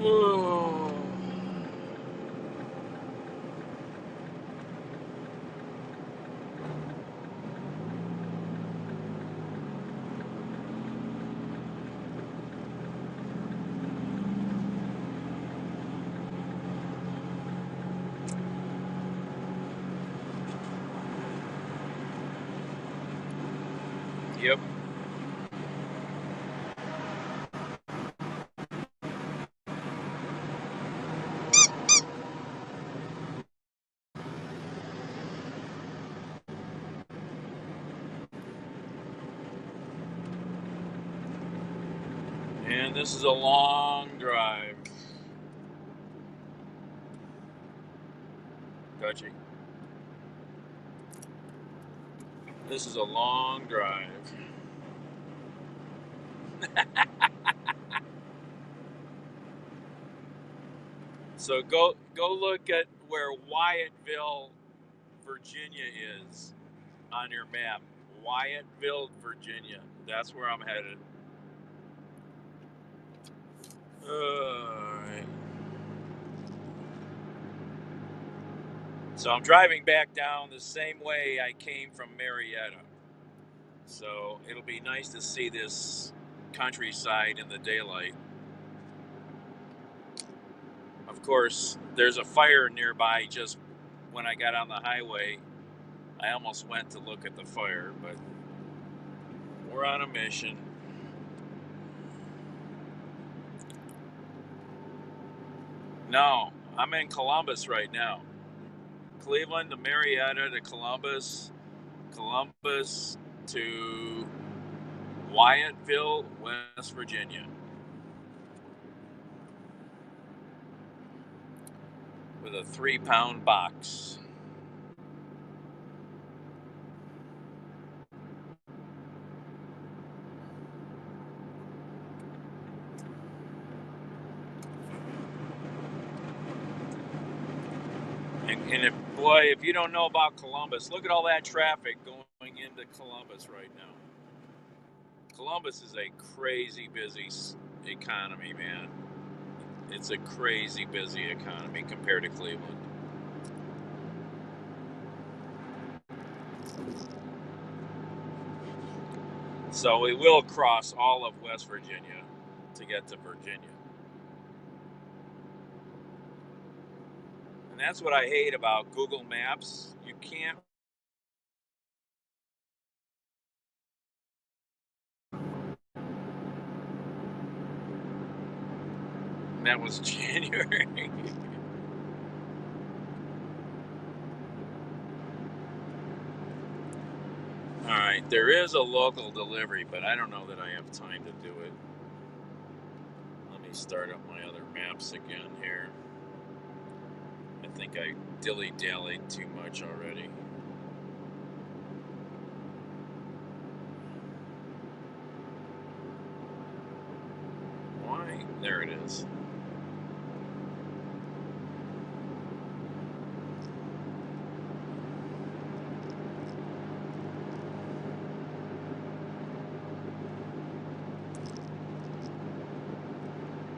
Oh. Yep. And this is a long drive. Touchy. This is a long drive. So go look at where Wytheville, Virginia is on your map. Wytheville, Virginia. That's where I'm headed. Alright. So I'm driving back down the same way I came from Marietta. So it'll be nice to see this countryside in the daylight. Of course, there's a fire nearby. Just when I got on the highway, I almost went to look at the fire, but we're on a mission. No, I'm in Columbus right now. Cleveland to Marietta to Columbus, Columbus to Wytheville, West Virginia, with a 3-pound box. And if you don't know about Columbus, look at all that traffic going into Columbus right now. Columbus is a crazy busy economy, man. It's a crazy busy economy compared to Cleveland. So we will cross all of West Virginia to get to Virginia. And that's what I hate about Google Maps. You can't. That was January. All right, there is a local delivery, but I don't know that I have time to do it. Let me start up my other maps again here. I think I dilly-dallied too much already. Why? There it is.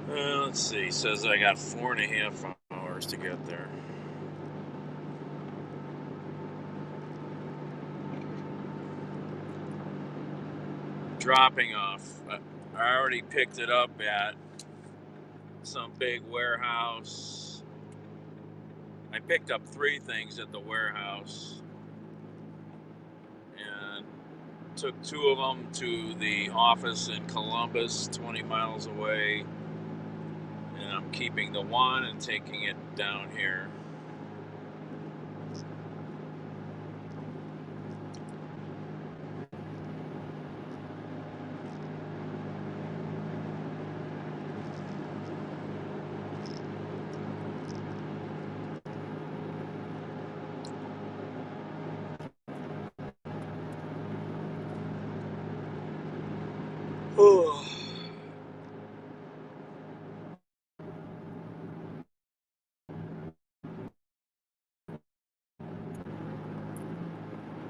Let's see. It says I got 4.5 hours to get there. Dropping off. I already picked it up at some big warehouse. I picked up 3 things at the warehouse and took 2 of them to the office in Columbus, 20 miles away. And I'm keeping the one and taking it down here.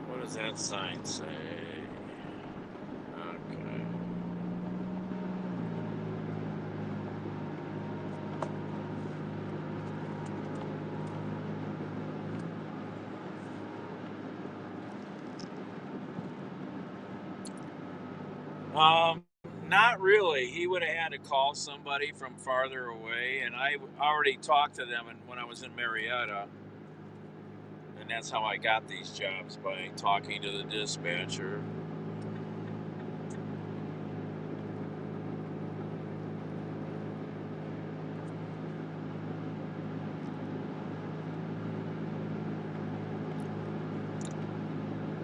What does that sign say? Okay. Um, Not really. He would have had to call somebody from farther away, and I already talked to them when I was in Marietta, and that's how I got these jobs, by talking to the dispatcher.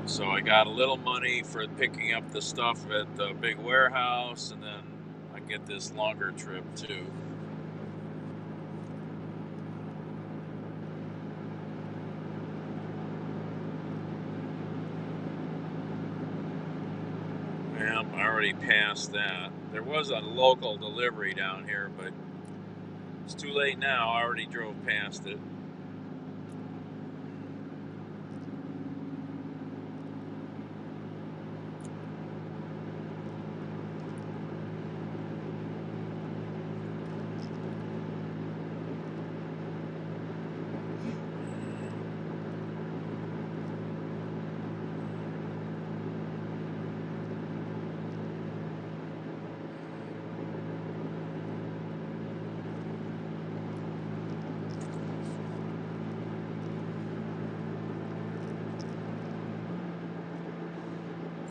So I got a little money for picking up the stuff at the big warehouse, and then I get this longer trip too. Yeah, I already passed that. There was a local delivery down here, but it's too late now. I already drove past it.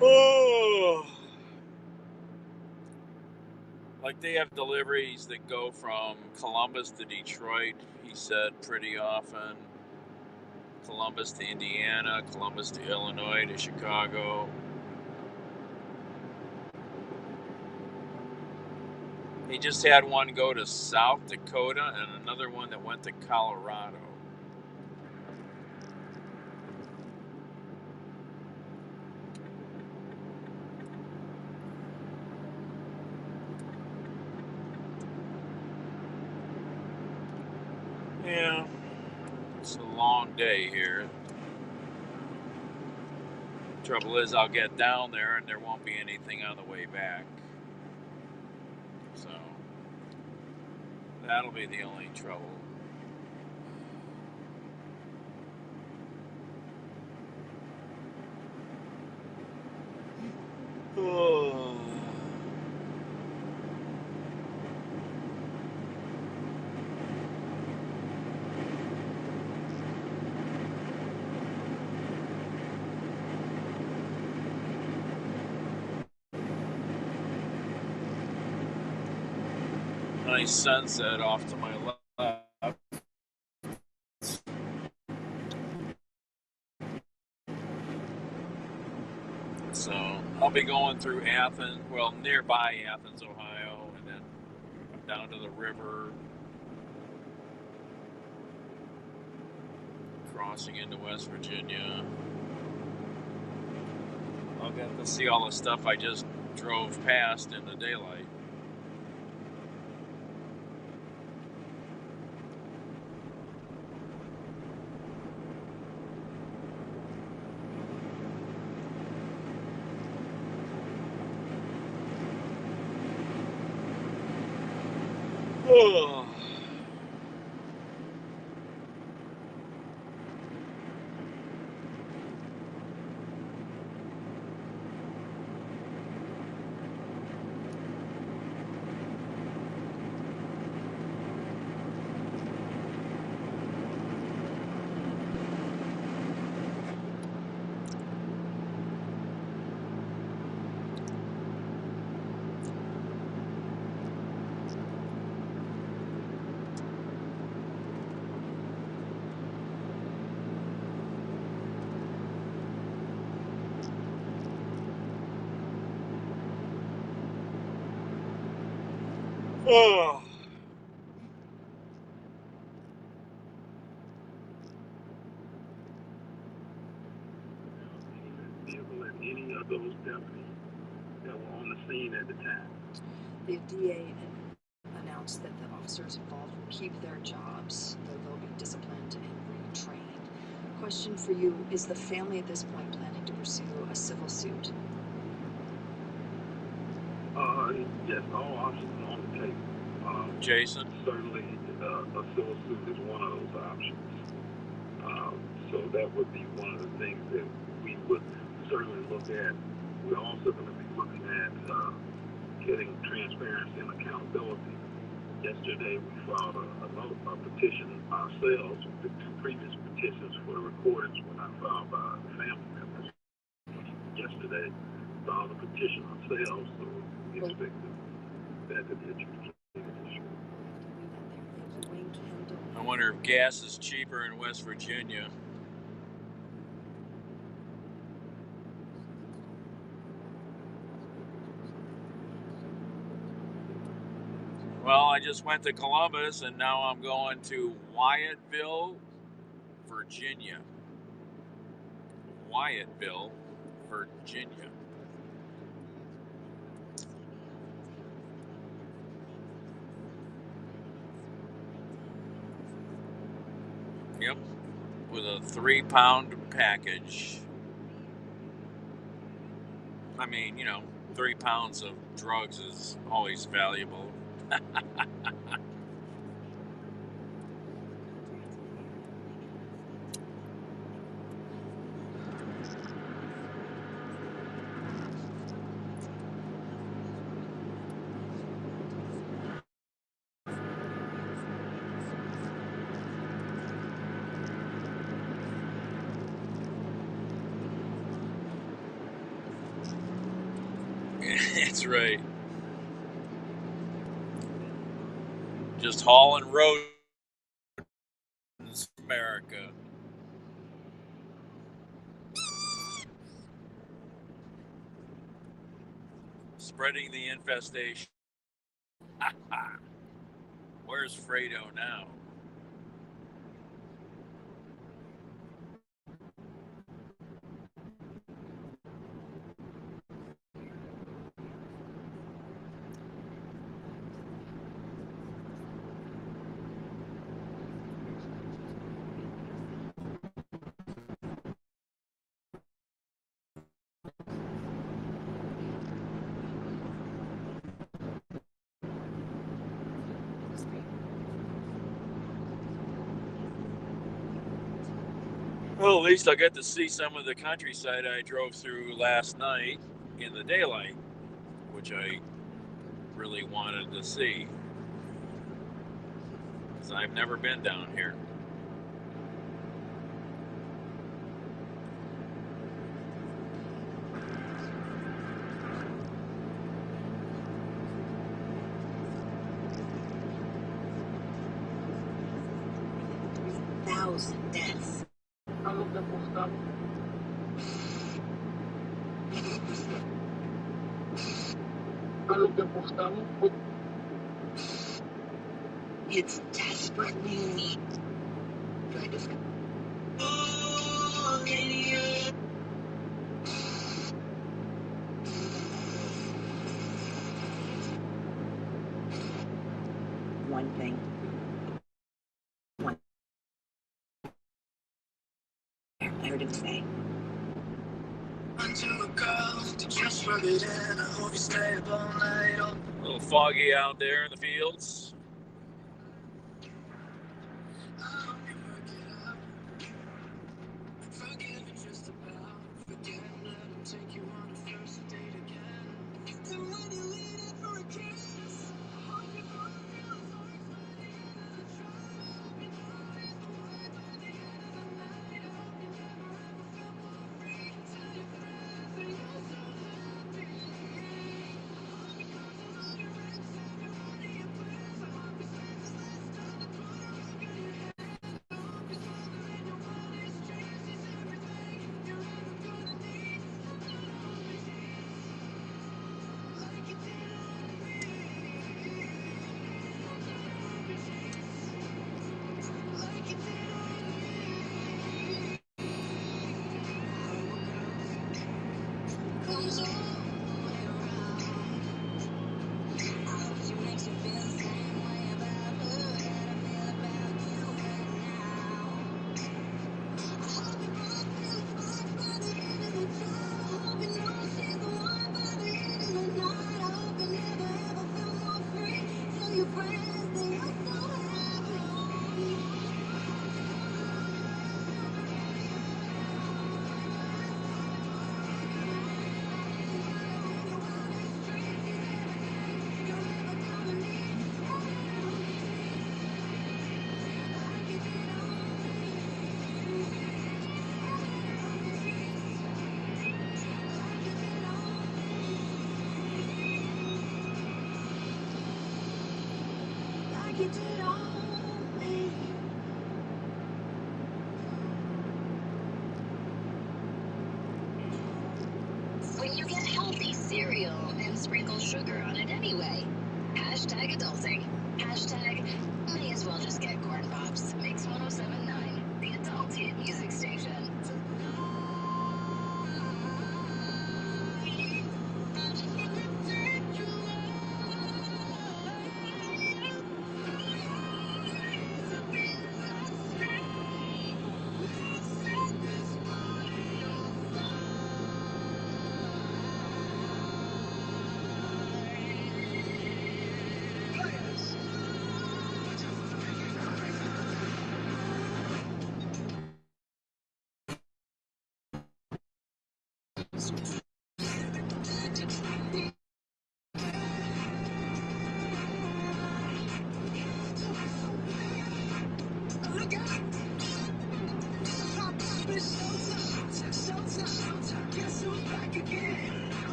Oh, like they have deliveries that go from Columbus to Detroit, he said, pretty often. Columbus to Indiana, Columbus to Illinois, to Chicago. He just had one go to South Dakota and another one that went to Colorado. Yeah, it's a long day here. Trouble is, I'll get down there and there won't be anything on the way back. So that'll be the only trouble. Oh. Nice sunset off to my left. So I'll be going through Athens, well, nearby Athens, Ohio, and then down to the river, crossing into West Virginia. I'll get to see all the stuff I just drove past in the daylight. Oh. Oh. Vehicle and any of those deputies that were on the scene at the time. The DA announced that the officers involved will keep their jobs, though they'll be disciplined and retrained. Question for you, is the family at this point planning to pursue a civil suit? Yes, all options are on the table. Jason? Certainly, a civil suit is one of those options. So that would be one of the things that we would certainly look at. We're also going to be looking at getting transparency and accountability. Yesterday, we filed a petition ourselves. The two previous petitions for the recordings were not filed by the family members. Yesterday, filed a petition ourselves, so we expect that to be adjudicated this year. I wonder if gas is cheaper in West Virginia. Well, I just went to Columbus, and now I'm going to Wytheville, Virginia. Wytheville, Virginia. Yep, with a 3-pound package. I mean, 3 pounds of drugs is always valuable. That's right. Just hauling roads, America. Spreading the infestation. Where's Fredo now? Well, at least I got to see some of the countryside I drove through last night in the daylight, which I really wanted to see, because I've never been down here. Deaths. It's desperately needed. One thing. I heard him say. A little foggy out there in the fields. When you get healthy cereal and sprinkle sugar on it anyway. Hashtag adulting. Hashtag may as well just get corn pops. Mix 107.9, the adult hit music station.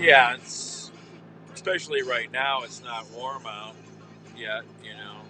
Yeah, it's especially right now. It's not warm out yet, you know.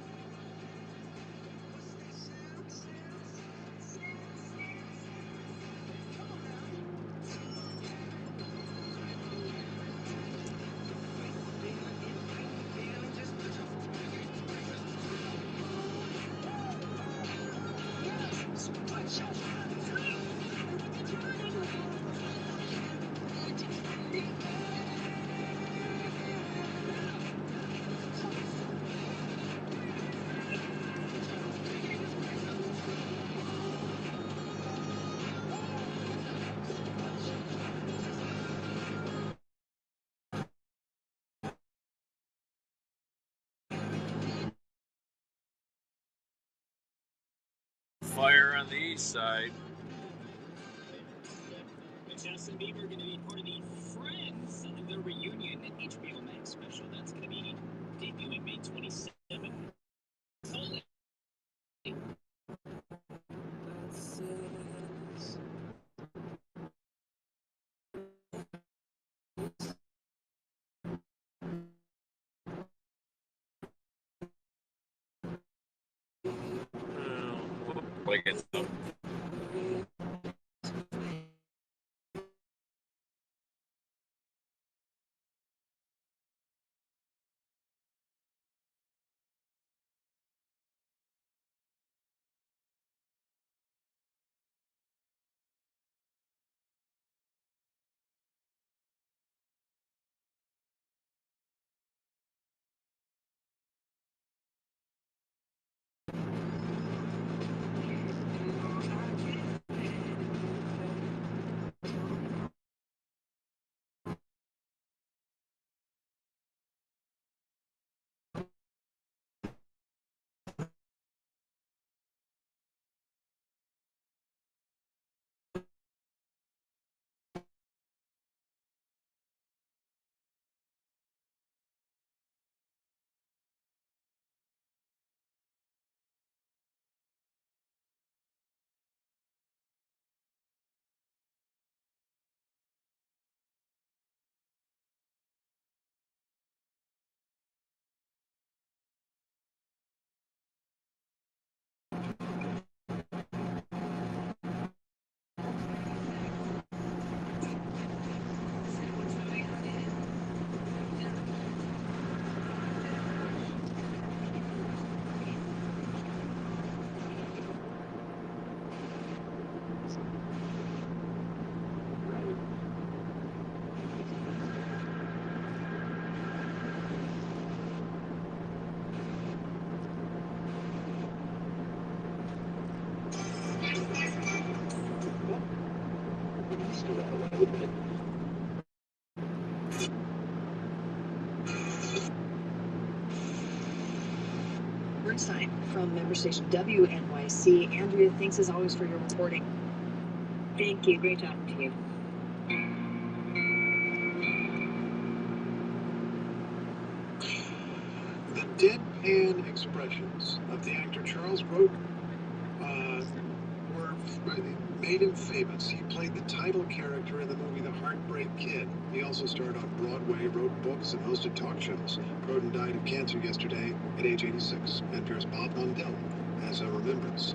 Fire on the east side. Justin Bieber going to be part of the Friends, the reunion HBO Max special. That's going to be debuting May 27th. Like it's Bernstein from member station WNYC. Andrea, thanks as always for your reporting. Thank you. Great talking to you. The deadpan expressions of the actor Charles Grodin were made him famous. He played the title character in the movie The Heartbreak Kid. He also starred on Broadway, wrote books, and hosted talk shows. Grodin died of cancer yesterday at age 86. NPR's Bob Mundell has a remembrance.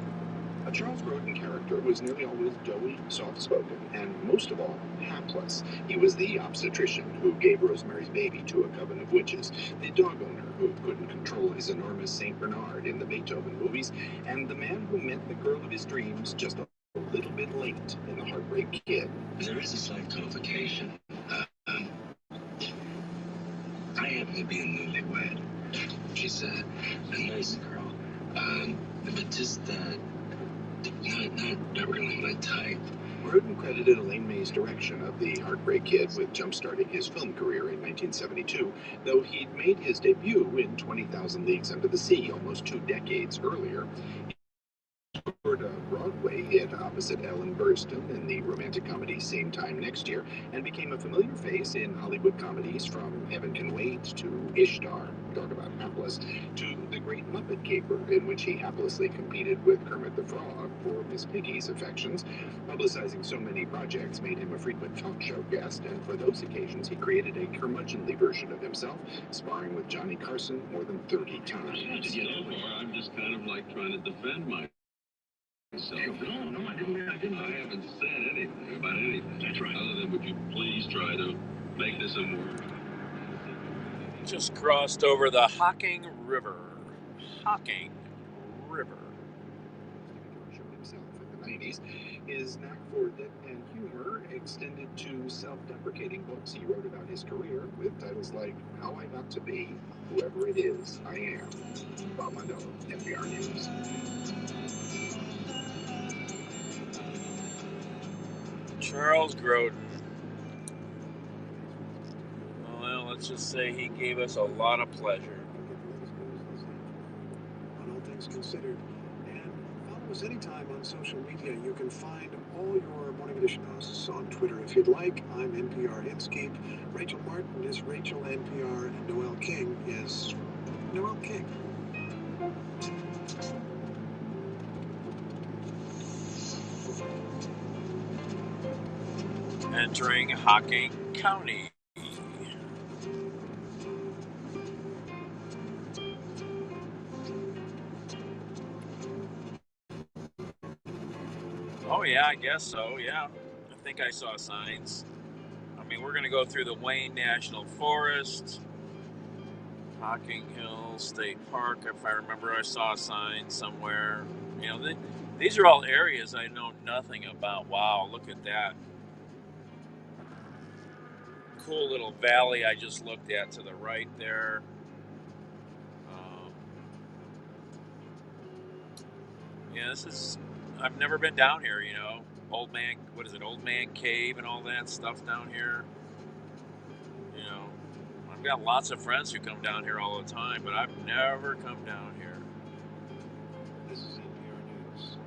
A Charles Grodin character was nearly always doughy, soft-spoken, and most of all, hapless. He was the obstetrician who gave Rosemary's Baby to a coven of witches, the dog owner who couldn't control his enormous St. Bernard in the Beethoven movies, and the man who met the girl of his dreams just a little bit late in The Heartbreak Kid. There is a slight complication. I happen to be a newlywed. She's a nice girl, but just not really my type. Grodin credited Elaine May's direction of The Heartbreak Kid with jump-starting his film career in 1972, though he'd made his debut in 20,000 Leagues Under the Sea almost 2 decades earlier. He scored a Broadway hit opposite Ellen Burstyn in the romantic comedy Same Time Next Year, and became a familiar face in Hollywood comedies from Heaven Can Wait to Ishtar, talk about hapless, to The Great Muppet Caper, in which he haplessly competed with Kermit the Frog for Miss Piggy's affections. Publicizing so many projects made him a frequent talk show guest, and for those occasions he created a curmudgeonly version of himself, sparring with Johnny Carson more than 30 times. I'm just kind of like trying to defend myself. No, I didn't. I haven't said anything about anything. That's right. Other than, would you please try to make this a more... Just crossed over the Hocking River. Hocking River. Himself in the 90s, his knack for deadpan humor extended to self-deprecating books he wrote about his career, with titles like How I Got to Be Whoever It Is I Am. Bob Mundell, NPR News. Charles Grodin. Well, let's just say he gave us a lot of pleasure. On All Things Considered. And follow us anytime on social media. You can find all your Morning Edition hosts on Twitter if you'd like. I'm NPR Inscape. Rachel Martin is Rachel NPR, and Noel King is Noel King. Entering Hocking County. Oh yeah, I guess so, yeah. I think I saw signs. I mean, we're going to go through the Wayne National Forest, Hocking Hills State Park. If I remember, I saw a sign somewhere. You know, these are all areas I know nothing about. Wow, look at that. Cool little valley I just looked at to the right there. Yeah, I've never been down here, you know. Old Man Cave and all that stuff down here. You know, I've got lots of friends who come down here all the time, but I've never come down here. This is NPR News.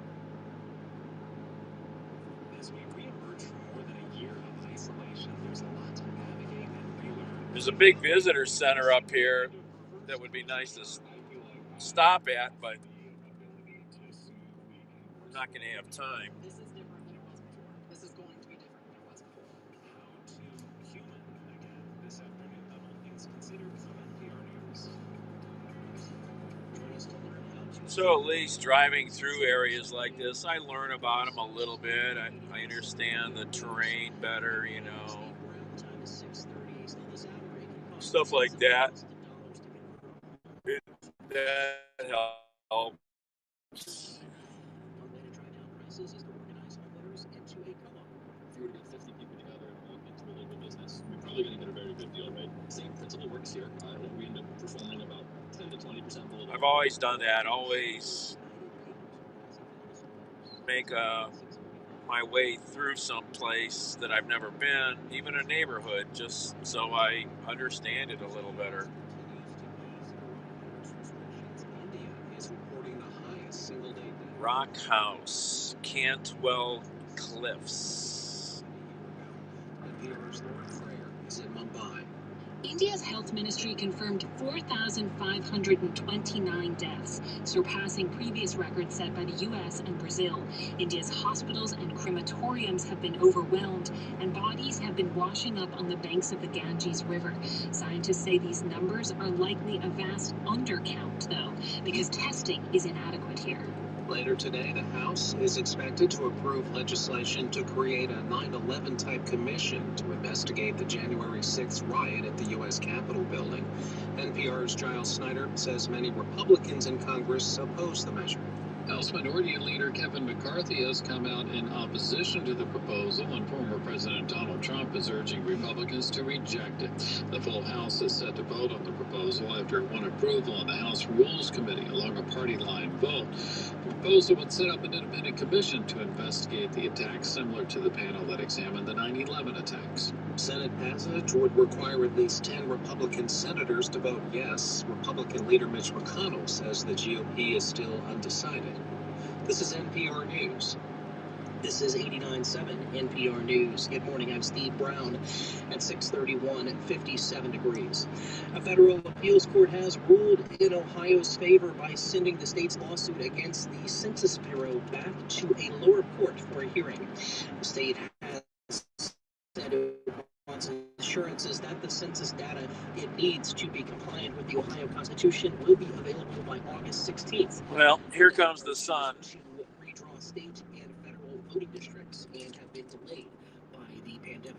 As we reemerge from more than a year of isolation, there's a lot to navigate and relearn. There's a big visitor center up here that would be nice to stop at, but we're not going to have time. This is different than it was before. This is going to be different than it was before. How to human again this afternoon on All Things Considered from NPR News. Join us to learn how to... So at least driving through areas like this, I learn about them a little bit. I understand the terrain better, you know. Stuff like that. That helps. One way to drive down prices is to organize homeowners into a co-op. If you were to get 50 people together and look into a local business, you're probably going to get a very good deal, right? Same principle works here. We end up performing about 10 to 20% below. I've always done that. Always make a my way through some place that I've never been, even a neighborhood, just so I understand it a little better. Rock House, Cantwell Cliffs. India's health ministry confirmed 4,529 deaths, surpassing previous records set by the U.S. and Brazil. India's hospitals and crematoriums have been overwhelmed, and bodies have been washing up on the banks of the Ganges River. Scientists say these numbers are likely a vast undercount, though, because testing is inadequate here. Later today, the House is expected to approve legislation to create a 9/11 type commission to investigate the January 6th riot at the U.S. Capitol building. NPR's Giles Snyder says many Republicans in Congress oppose the measure. House Minority Leader Kevin McCarthy has come out in opposition to the proposal, and former President Donald Trump is urging Republicans to reject it. The full House is set to vote on the proposal after it won approval on the House Rules Committee along a party line vote. The proposal would set up an independent commission to investigate the attacks, similar to the panel that examined the 9/11 attacks. Senate passage would require at least 10 Republican senators to vote yes. Republican leader Mitch McConnell says the GOP is still undecided. This is NPR News. This is 89.7 NPR News. Good morning, I'm Steve Brown. At 6:31 and 57 degrees. A federal appeals court has ruled in Ohio's favor by sending the state's lawsuit against the Census Bureau back to a lower court for a hearing. The state has said it wants assurances that the census data it needs to be compliant with the Ohio Constitution will be available by August 16th. Well, here comes the sun. To redraw state and federal voting districts and have been delayed by the pandemic.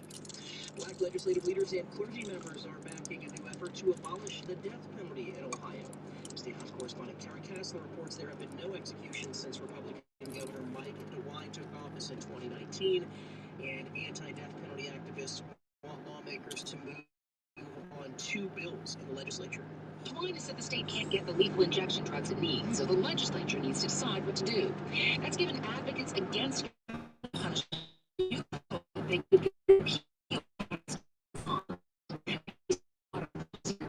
Black legislative leaders and clergy members are backing a new effort to abolish the death penalty in Ohio. State House correspondent Karen Kessler reports there have been no executions since Republican Governor Mike DeWine took office in 2019, and anti-death penalty activists want lawmakers to move on 2 bills in the legislature. DeWine has said the state can't get the lethal injection drugs it needs, so the legislature needs to decide what to do. That's given advocates against punishment they could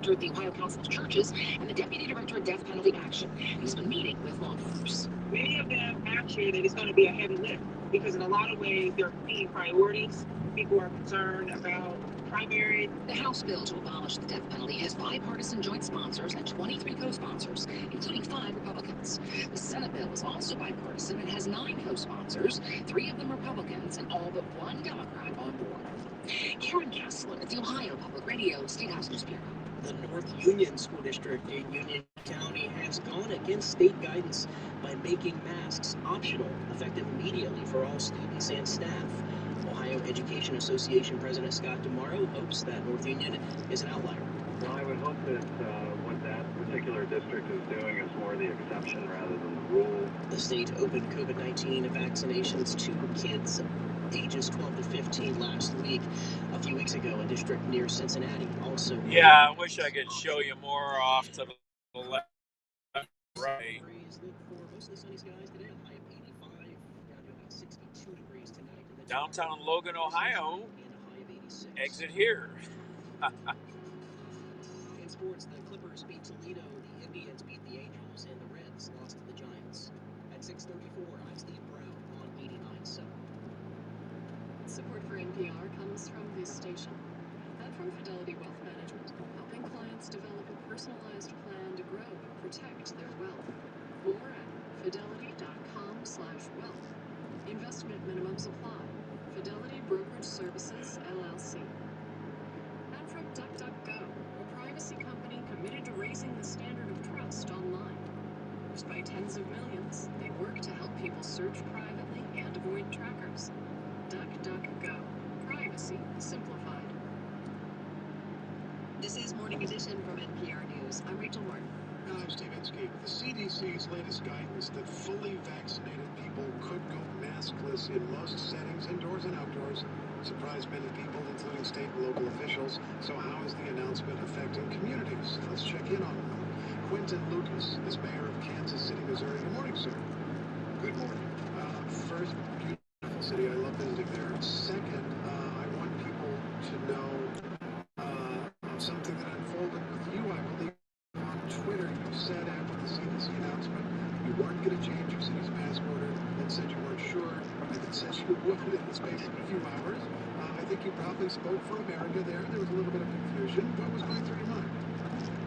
director of the Ohio Council of Churches and the deputy director of death penalty action. He's been meeting with lawmakers. Many of them have shared that it's going to be a heavy lift because in a lot of ways they're competing priorities. People are concerned about primary. The House bill to abolish the death penalty has bipartisan joint sponsors and 23 co-sponsors, including 5 Republicans. The Senate bill is also bipartisan and has 9 co-sponsors, 3 of them Republicans, and all but 1 Democrat on board. Karen Kessler at the Ohio Public Radio State House News Bureau. The North Union School District in Union County has gone against state guidance by making masks optional, effective immediately for all students and staff. Ohio Education Association President Scott DeMauro hopes that North Union is an outlier. Well, I would hope that what that particular district is doing is more the exception rather than the rule. The state opened COVID-19 vaccinations to kids ages 12 to 15 last week. A few weeks ago, a district near Cincinnati also... Yeah, I wish I could show you more off to the left. Right. Mostly sunny skies today, high of 85, down to about 62 degrees tonight. Downtown Logan, Ohio. And a high of 86. Exit here. In sports, the Clippers beat Toledo, the Indians beat the Angels, and the Reds lost to the Giants. At 6:34, I'm Steve Brown on 89.7. Support for NPR comes from this station and from Fidelity Wealth Management, helping clients develop a personalized plan to grow and protect their wealth. More at fidelity.com/wealth. Investment minimums apply. Fidelity Brokerage Services, LLC. And from DuckDuckGo, a privacy company committed to raising the standard of trust online. Used by tens of millions, they work to help people search privately and avoid trackers. DuckDuckGo. Privacy simplified. This is Morning Edition from NPR News. I'm Rachel Martin. I'm Steve Inskeep. The CDC's latest guidance that fully vaccinated people could go maskless in most settings, indoors and outdoors, surprised many people, including state and local officials. So how is the announcement affecting communities? Let's check in on them. Quentin Lucas is mayor of Kansas City, Missouri. Good morning, sir. Good morning. First, beautiful city. I get a change of city's mask order, and said you weren't sure, and it says you would in the space of a few hours. I think you probably spoke for America there. There was a little bit of confusion. What was going through your mind?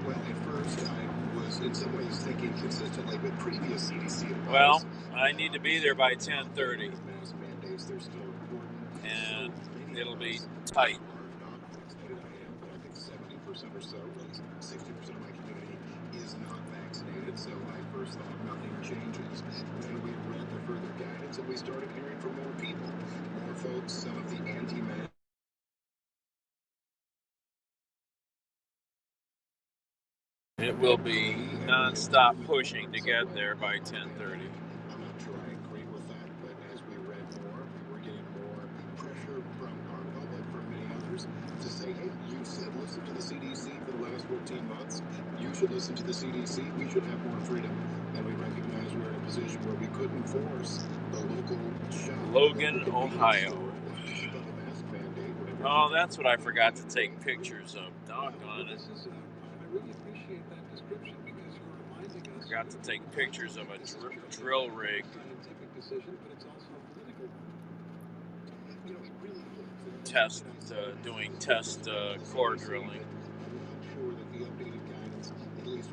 Well, at first, I was in some ways thinking consistently with previous CDC advice. Well, I need to be there by 10:30, Mask mandates, they're still important. and So it'll be tight. not vaccinated. I think 70% or so, at least 60% of my community is not vaccinated. So I first thought nothing changes. Then we read the further guidance, and we started hearing from more people, more folks, some of the anti-mask. It will be non-stop pushing to get there by 10:30. I'm not sure I agree with that, but as we read more, we were getting more pressure from our public, from many others, to say, hey, you said listen to the CDC for the last 14 months. You should listen to the CDC. We should have more freedom. And we recognize we're in a position where we couldn't force the local shop. Logan, Ohio. Oh, that's what I forgot to take pictures of. Doggone it. I really appreciate that description because you're reminding us. Forgot to take pictures of a drill rig. Scientific decision, but it's also a political one. You know, it really is. Test, doing test core drilling. I'm not sure that the updated guidance at least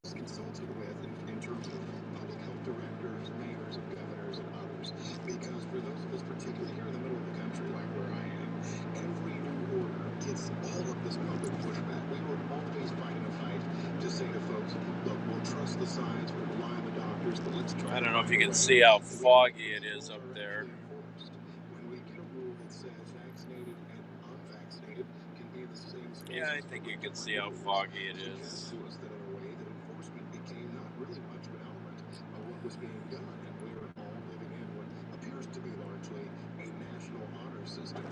was consulted with in terms of public health directors, mayors, and governors, and others. Because for those of us, particularly here in the middle of the country, like where I am, every new order gets all of this public pushback. We were always fighting a fight to say to folks, look, we'll trust the science, we'll rely on the doctors, but let's try. I don't know if you can see how foggy it is up there. When we get a rule that says vaccinated and unvaccinated can be the same. Yeah, I think you can see how foggy it is. To us that in a way that enforcement became not really much of an element of what was being done, and we are all living in what appears to be largely a national honor system.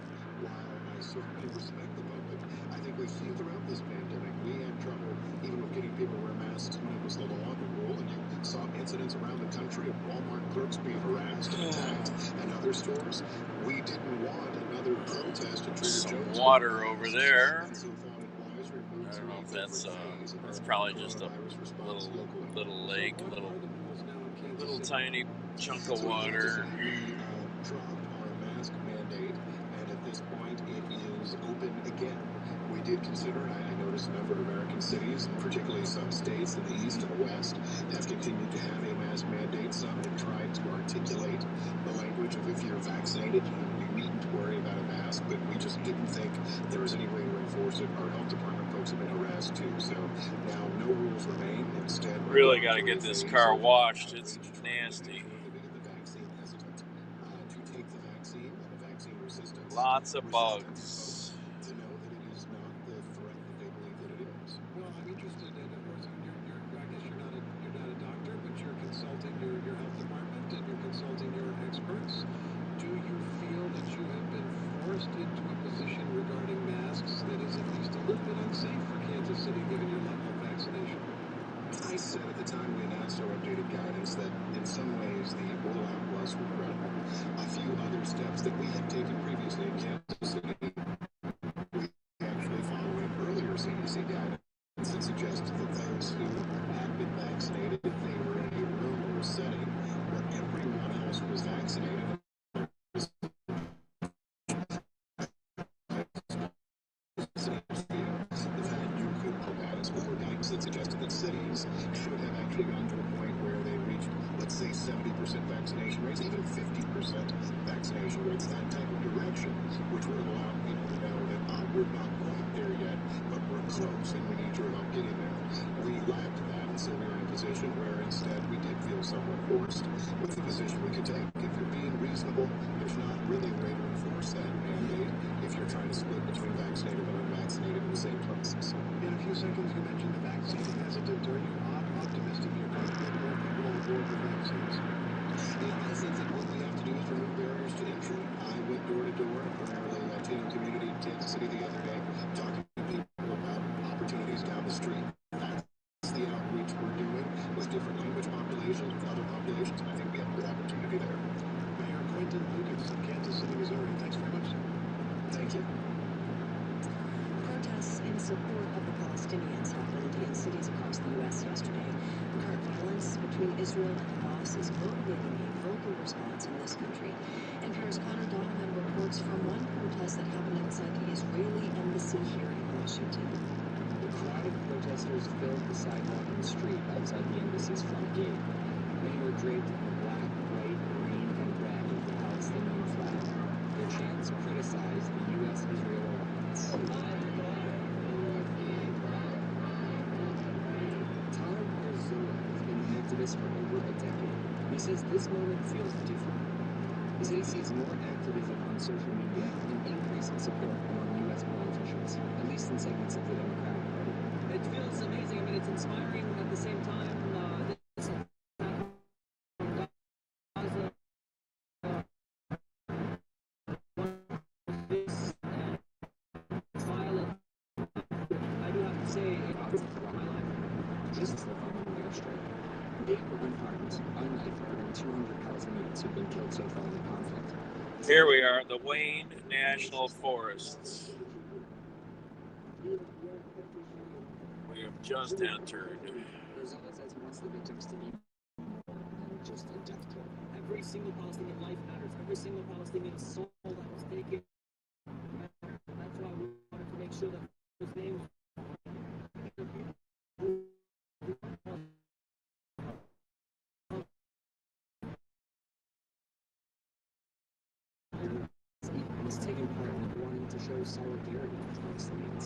While I certainly respect the public, I think we've seen throughout this pandemic, we had trouble even with getting people to wear masks when it was the law, the rule, and you saw incidents around the country of Walmart clerks being harassed and attacked, and other stores. We didn't want another protest at Trader Joe's. Water over there. And so thought it wise removed I don't know if that's it's probably just a little lake, little tiny chunk of water. We dropped our mask mandate, and at this point it is open again. We did consider, and I noticed a number of American cities, and particularly some states in the east and the west, have continued to have a mask mandate. Some have tried to articulate the language of if you're vaccinated, you needn't worry about a mask, but we just didn't think there was any way to enforce it. Our health department folks have been harassed too, so now no rules remain. Instead, really got to get this car washed. It's nasty. Lots of bugs. To know that it is not the threat that they believe that it is. Well, I'm interested in, of course, I guess you're not a doctor, but you're consulting your health department and you're consulting your experts. Do you feel that you have been forced into a position regarding masks that is at least a little bit unsafe for Kansas City, given your level of vaccination? I said at the time we announced our updated guidance that in some ways the rollout was regrettable. A few other steps that we had taken previously in Kansas City, we actually following earlier CDC guidance that suggested that those who had been vaccinated, if they were in a room or setting where everyone else was vaccinated, that suggested that cities should have actually gone to a point where they reached, let's say, 70% vaccination rates, even 50% vaccination rates, that type of direction, which would allow people to know that we're not quite there yet, but we're close and we need your help getting there. We lacked that, and so we were in a position where instead we did feel somewhat forced with the position we could take. If you're being reasonable, there's not really a way to enforce that mandate if you're trying to split between vaccinated and unvaccinated in the same places. In a few seconds, you mentioned the vaccine hesitant. Are you optimistic you're going to get more people on board with vaccines? Yeah, I think that what we have to do is remove barriers to entry. I went door to door, primarily Latino community in Kansas City the other day, talking to people about opportunities down the street. That's the outreach we're doing with different language populations, with other populations, and I think we have a good opportunity there. Mayor Quentin Lucas of Kansas City, Missouri. Thanks very much, sir. Thank you. Protests in support of the Palestinians happened in cities across the U.S. yesterday. Current violence between Israel and Hamas is motivating a vocal response in this country. NPR's Connor Donovan reports from one protest that happened outside the Israeli embassy here in Washington. A crowd of protesters filled the sidewalk and street outside the embassy's front gate. Many were draped in the black, white, green, and red of the Palestinian flag. Their chants criticized the U.S.-Israel alliance. Activist for over a decade. He says this moment feels different. He said he sees more activism on social media and increase in support among U.S. politicians, at least in segments of the Democratic Party. It feels amazing. I mean, it's inspiring at the same time. This violent. I do have to say, my life. This is the final year straight. 8 were unharmed, unlike more than 200 Palestinians who've been killed so far in the conflict. Here we are, the Wayne National Forests. We have just entered. Arizona says he wants the victims to be just a death toll. Every single Palestinian life matters. Every single Palestinian soul that was taken matters. And that's why we wanted to make sure that his name was taking part in wanting to show solidarity with Palestinians.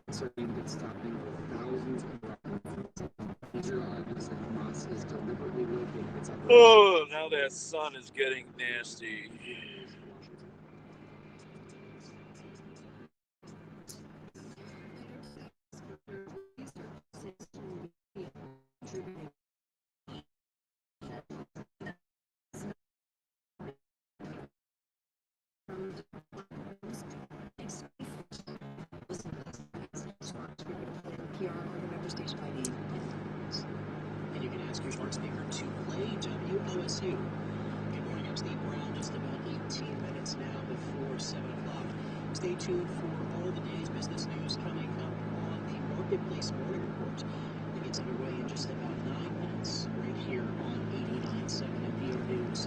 Concerning that stopping thousands of Israel argues that Hamas is deliberately locating its operations. Oh, now that sun is getting nasty. And you can ask your smart speaker to play WOSU. Good morning, I'm Steve Brown. Just about 18 minutes now before 7 o'clock. Stay tuned for all the day's business news coming up on the Marketplace Morning Report. It gets underway in just about 9 minutes right here on 89.7 NPR News.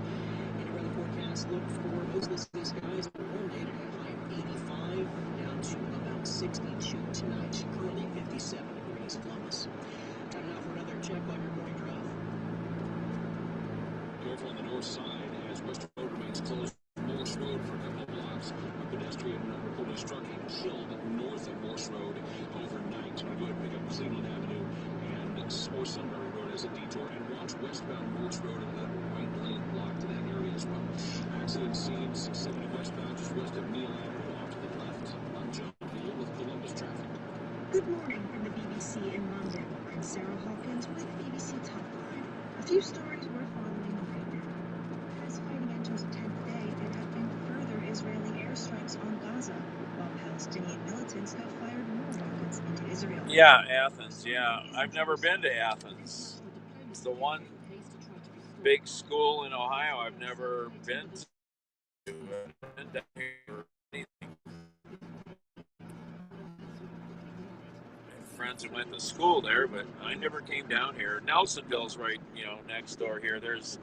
And your weather forecast, look for mostly sunny skies and a warm day today. High of 85 down to about 62 tonight. Currently 57 degrees in Columbus. Time now for another check on your morning drive. Careful on the north side as West Road remains closed. Morse Road for a couple of blocks. A pedestrian reportedly struck and killed north of Morse Road overnight. We'll go ahead and pick up Cleveland Avenue and or Sunbury Road as a detour, and watch westbound Morse Road and the right lane blocked to that area as well. Accident scenes 70 westbound just west of Neal Avenue off to the left. I'm John Hill with Columbus traffic. Good morning from the BBC in London. I'm Sarah Hawkins with BBC Topline. A few stories we're following right now. As fighting enters its 10th day, there have been further Israeli airstrikes on Gaza, while Palestinian militants have fired more rockets into Israel. Yeah, Athens. Yeah, I've never been to Athens. It's the one big school in Ohio I've never been to. Friends who went to school there, but I never came down here. Nelsonville's right, next door here. There's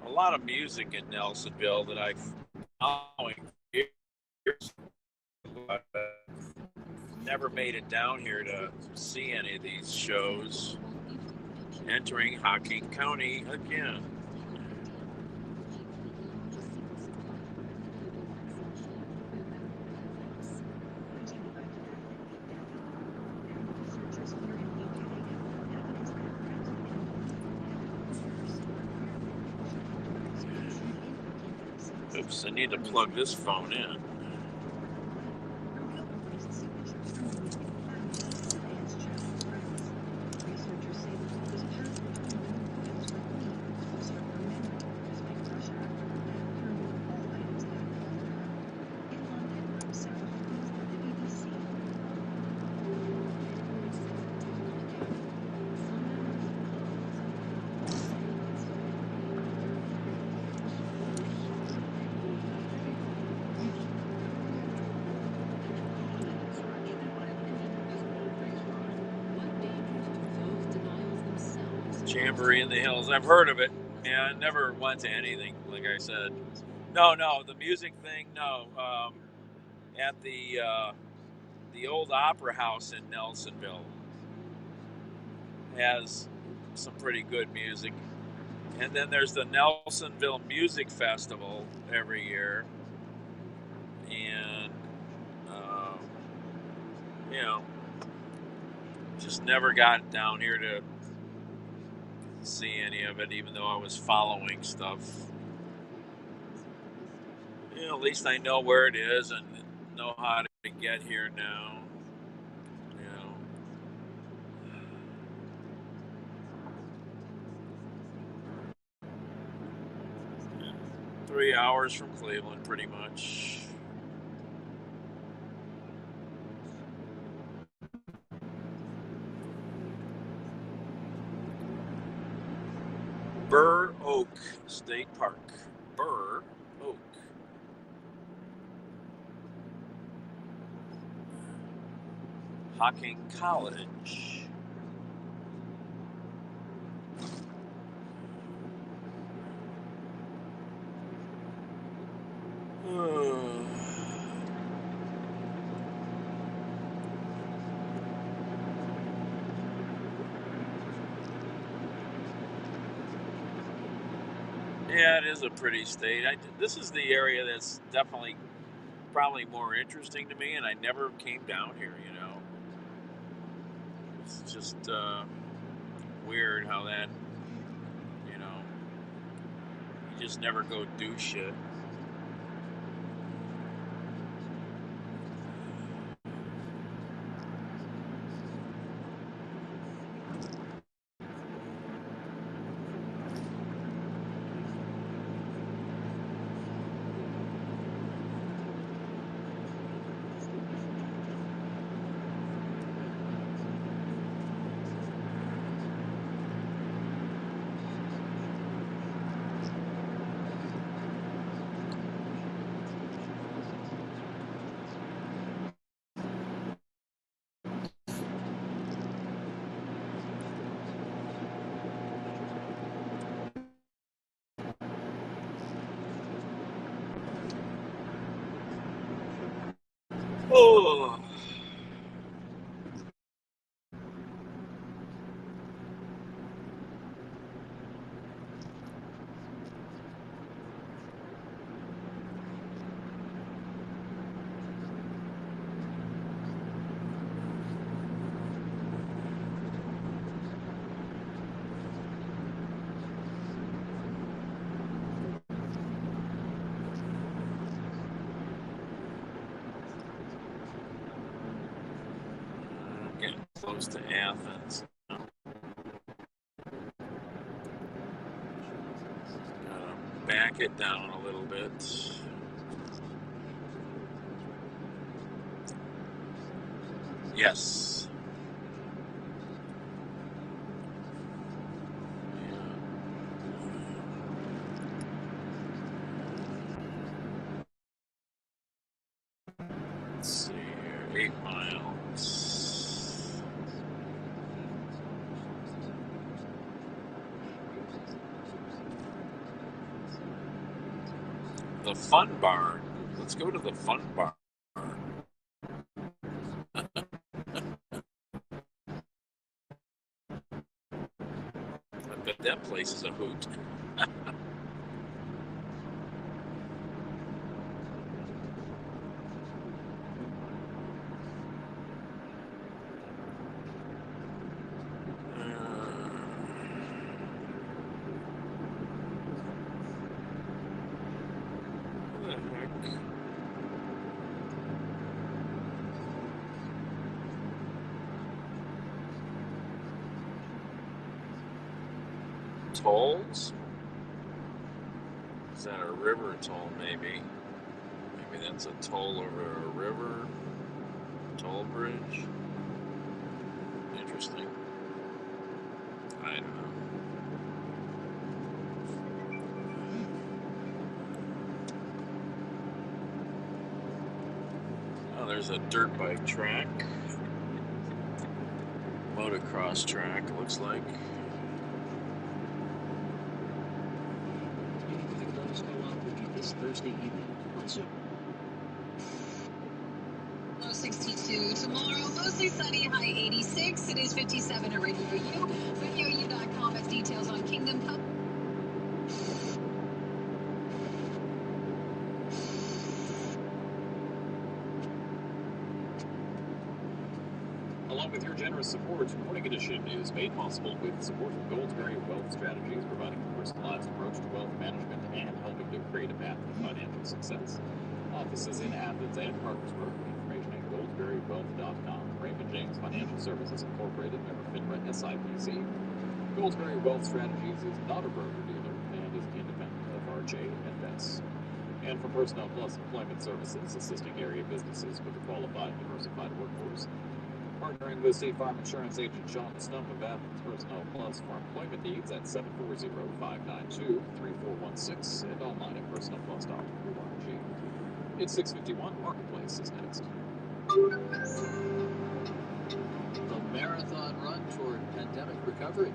a lot of music in Nelsonville that I've following years, but never made it down here to see any of these shows. Entering Hocking County again. Oops, I need to plug this phone in. Jamboree in the Hills. I've heard of it. Yeah, I never went to anything, like I said. No, the music thing, no. At the old Opera House in Nelsonville has some pretty good music. And then there's the Nelsonville Music Festival every year. And, just never got down here to see any of it, even though I was following stuff. At least I know where it is and know how to get here now. 3 hours from Cleveland, pretty much. Burr Oak State Park. Burr Oak. Hocking College. Yeah, it is a pretty state. This is the area that's definitely probably more interesting to me, and I never came down here, It's just weird how that, you just never go do shit. Oh. Getting close to Athens. Gotta back it down a little bit. Yes. Let's see here. 8 miles. The Fun Barn. Let's go to the Fun Barn. I bet that place is a hoot. Tolls? Is that a river toll, maybe? Maybe that's a toll over a river. Toll bridge. Interesting. I don't know. Oh, there's a dirt bike track. Motocross track, looks like. Thursday evening on Zoom. Low 62 tomorrow, mostly sunny, high 86. It is 57 at Radio U. RadioU.com has details on Kingdom Come. Along with your generous support, Morning Edition is made possible with support from Goldsberry Wealth Strategies, providing a personalized approach to wealth management and helping to create a path to financial success. Offices in Athens and Parkersburg. Information at goldsberrywealth.com. Raymond James Financial Services Incorporated, member FINRA SIPC. Goldsberry Wealth Strategies is not a broker-dealer and is independent of RJFS. And from Personnel Plus Employment Services, assisting area businesses with a qualified, diversified workforce. Partnering with State Farm Insurance Agent Sean Stump of Athens Personnel Plus for employment needs at 740-592-3416 and online at personnelplus.org. It's 6:51. Marketplace is next. The marathon run toward pandemic recovery.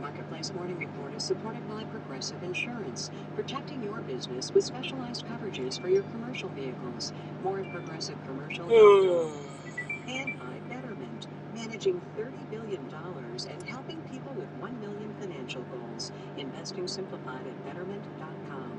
Marketplace Morning Report is supported by Progressive Insurance, protecting your business with specialized coverages for your commercial vehicles. More at progressivecommercial.com. And by Betterment, managing $30 billion and helping people with 1 million financial goals. Investing simplified at betterment.com.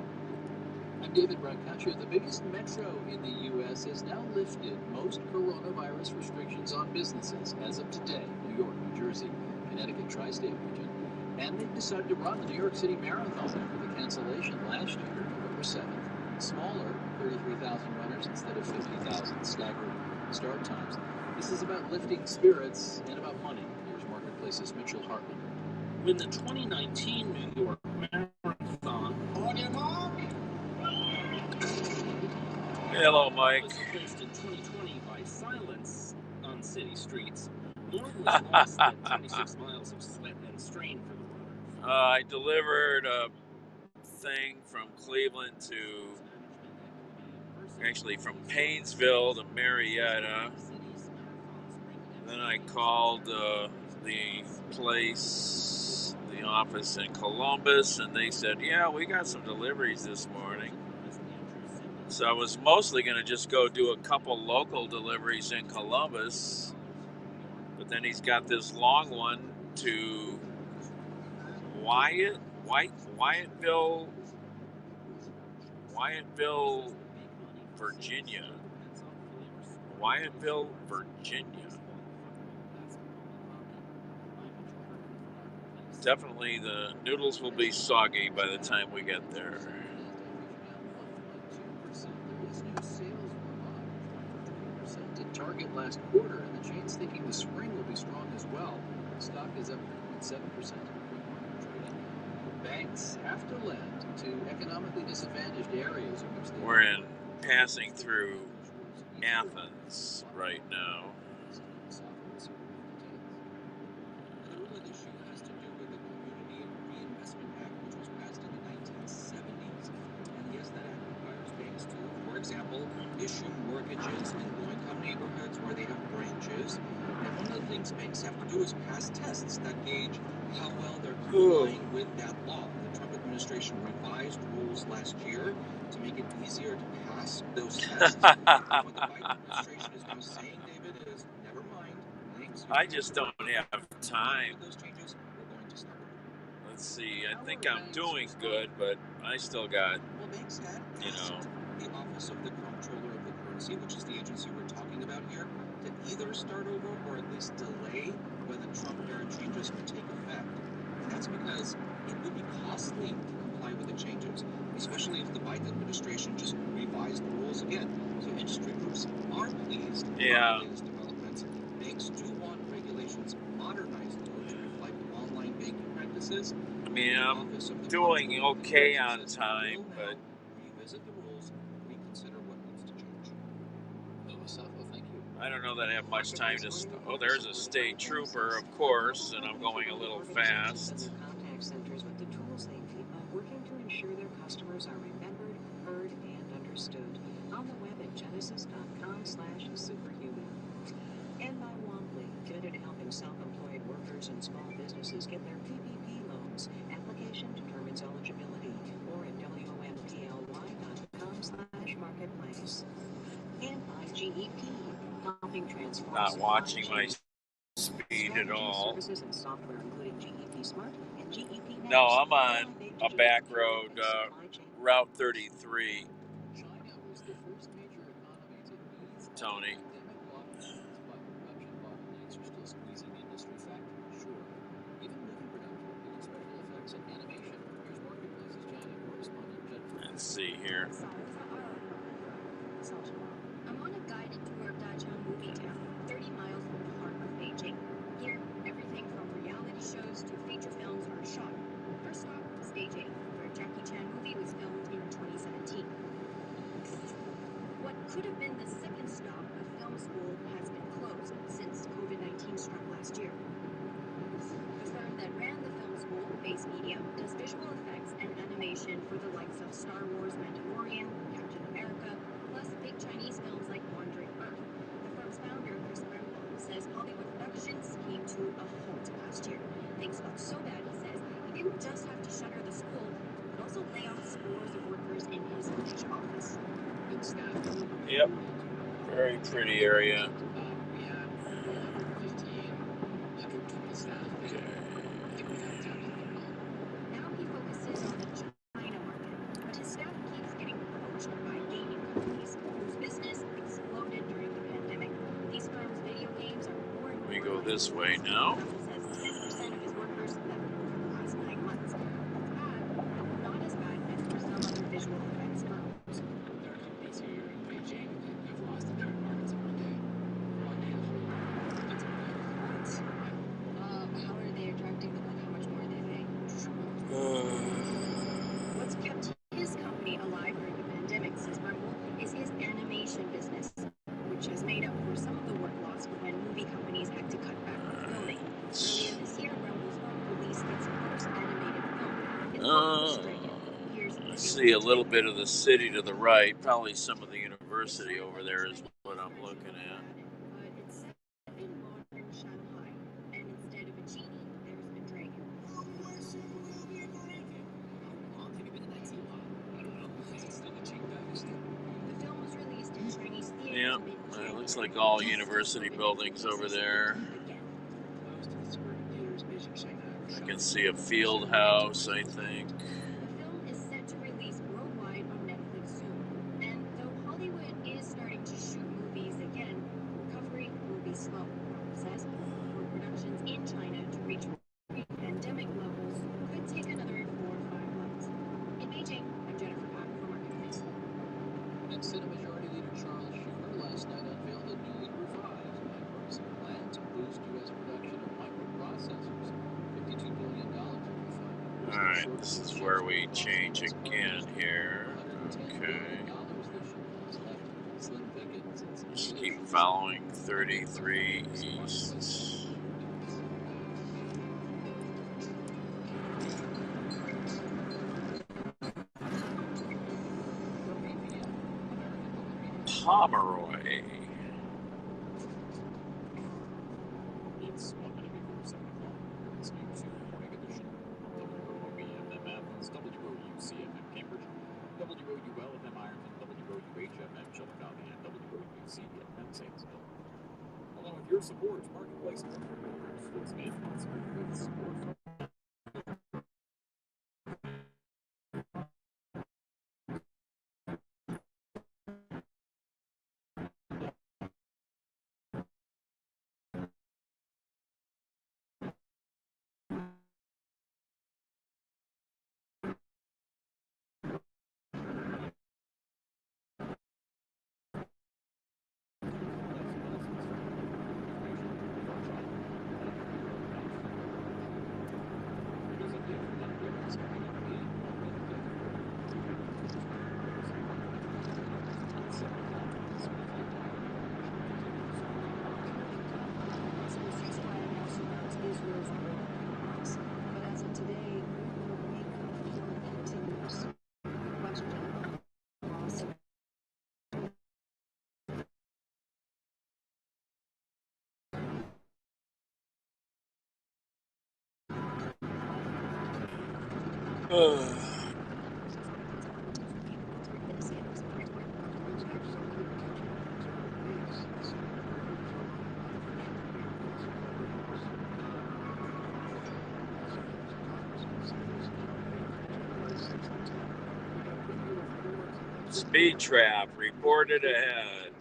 I'm David Brancaccio. The biggest metro in the U.S. has now lifted most coronavirus restrictions on businesses as of today. New York, New Jersey, Connecticut, tri-state region. And they've decided to run the New York City Marathon after the cancellation last year, November 7th. Smaller, 33,000 runners instead of 50,000 staggered start times. This is about lifting spirits and about money. Here's Marketplace's Mitchell Hartman. When the 2019 New York Marathon on your mark. Hello, Mike. Was replaced in 2020 by silence on city streets. More was lost than 26 miles of sweat and strain for the runners. I delivered a thing from Cleveland to, actually from Painesville to Marietta. Then I called the place, the office in Columbus, and they said, yeah, we got some deliveries this morning. So I was mostly going to just go do a couple local deliveries in Columbus, but then he's got this long one to Wytheville, Virginia. Wytheville, Virginia. Definitely the noodles will be soggy by the time we get there. Target last quarter, and the chain's thinking the spring will be strong as well. Stock is up 3.7%. Banks have to lend to economically disadvantaged areas in which they We're passing through Athens right now. Another issue has to do with the Community Reinvestment Act, which was passed in the 1970s. And yes, that act requires banks to, for example, issue mortgages in low-income neighborhoods where they have branches. And one of the things banks have to do is pass tests that gauge how well they're complying with that law. The Trump administration revised rules last year to make it easier to pass those tests. What the Biden administration is now saying, David, is never mind. Thanks. I just don't have time. Those changes, we're going to start. Let's see, I think I'm doing good, but I still got, Banks had you know, the Office of the Comptroller of the Currency, which is the agency we're talking about here, to either start over or at least delay when the Trump-era changes would take effect. And that's because it would be costly to comply with the changes, especially if the Biden administration just revised the rules again. So industry groups are pleased with the latest developments. Banks do want regulations modernized, though, to reflect online banking practices. I mean, I'm doing okay on time, but revisit the rules, reconsider what needs to change. Thank you. I don't know that I have much time to. Oh, there's a state trooper, of course, and I'm going a little fast. Contact centers with the tools they need by working to ensure their customers are remembered, heard, and understood. On the web at genesis.com/superhuman. And by Womply, committed to helping self-employed workers and small businesses get their PPP loans. Application determines eligibility. Or at WOMPLY.com. helping transform Not supply watching my chains, speed at strategy, all. services, and software, including GEP Smart and GEP Next. No, I'm on AI a digital back procurement road, and supply chain. Route 33, China was the first major economy to ease Tony. pandemic lockdowns, but production bottlenecks are still squeezing industry factories short. Even movie production, due to special effects and animation. Here's Marketplace's China correspondent Jennifer. Let's see here. I'm on a guided tour of Dachang Movie Town, 30 miles from the heart of Beijing. Here, everything from reality shows to feature films are shot. First stop, Stage 8, where Jackie Chan movie was filmed in 2017. What could have been the second stop, a film school, has been closed since COVID-19 struck last year. The firm that ran the film school, Base Media, does visual effects and animation for the likes of Star Wars, Mandalorian, Captain America, plus big Chinese films like Wandering Earth. The firm's founder, Chris Brembo, says Hollywood productions came to a halt last year. Things got so bad, he says, he didn't just have to shutter the school, but also lay off scores of workers in his Malaysia office. Yep. Very pretty area. We had 15 total staff. Okay. Now he focuses on the China market, but his staff keeps getting poached by gaming companies whose business exploded during the pandemic. These firms' video games are more and more. We go this way now. Says 10% of his workers left over the last 9 months. It's bad, but not as bad as for some other visual effects firms. There are companies here in Beijing that have lost entire markets every day. One day, it's How are they attracting the money? How much more are they paying? What's kept his company alive during the pandemic, says Brembo, is his animation business, which has made up for some of the work lost when movie companies had to cut back on filming. Earlier this year, Brembo's firm released its first animated film. It's called Frustrated. I see a little bit of the city to the right. Probably some of the university over there is what I'm looking at. But it's set in modern Shanghai, and instead of a genie, there's a dragon. The film was released in Chinese theaters. Yep, it looks like all university buildings over there. I can see a field house, I think. The film is set to release worldwide on Netflix soon. And though Hollywood is starting to shoot movies again, recovery will be slow. Brembo says for productions in China to reach pre-pandemic levels could take another 4 or 5 months. In Beijing, I'm Jennifer Pack for Marketplace. And Senate Majority Leader Charles Schumer last night unveiled a newly revised bipartisan plan to boost U.S. production of microprocessors. $52 billion will be funded. Alright, this is where we change again here. Okay. Just keep following 33 East. Pomeroy. It's 1 minute before 7 o'clock. You're listening to the Morning Edition. WOBFM Athens, WOUCFM Cambridge, WOULFM Ireton, WOUHFM Chillicothe, and WOUCFM Zanesville. Along with your support, Marketplace was made possible with support from Israel's war on Hamas. But as of today, the war continues. The question loss of Speed trap reported ahead.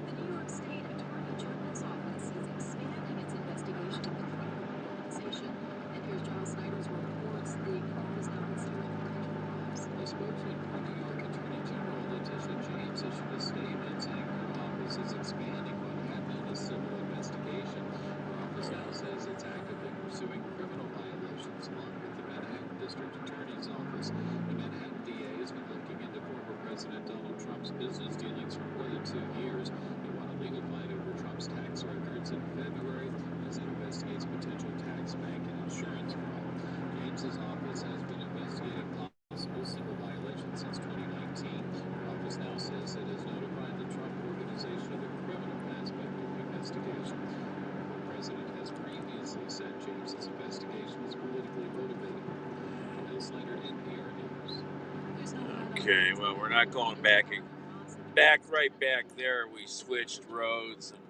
The New York State Attorney General's office is expanding its investigation of the criminal organization. And here's Giles Snyder's reports the crowd is now considering potential crimes. A spokesman for New York Attorney General Letitia James issued a statement saying her office is expanding what had been a civil investigation. Her office now says it's actively pursuing criminal violations along with the Manhattan District Attorney's Office. The Manhattan DA has been looking into former President Donald Trump's business dealings for more than 2 years. He won a legal fight over Trump's tax records in February as it investigates potential tax, bank, and insurance fraud. James's office has been investigating possible civil violations since 2019. Her office now says it has notified the Trump organization of the criminal aspect of the investigation. The president has previously said James's investigation is politically motivated. Bill Snyder, NPR News. Okay, well, we're not going back right back there. We switched roads, and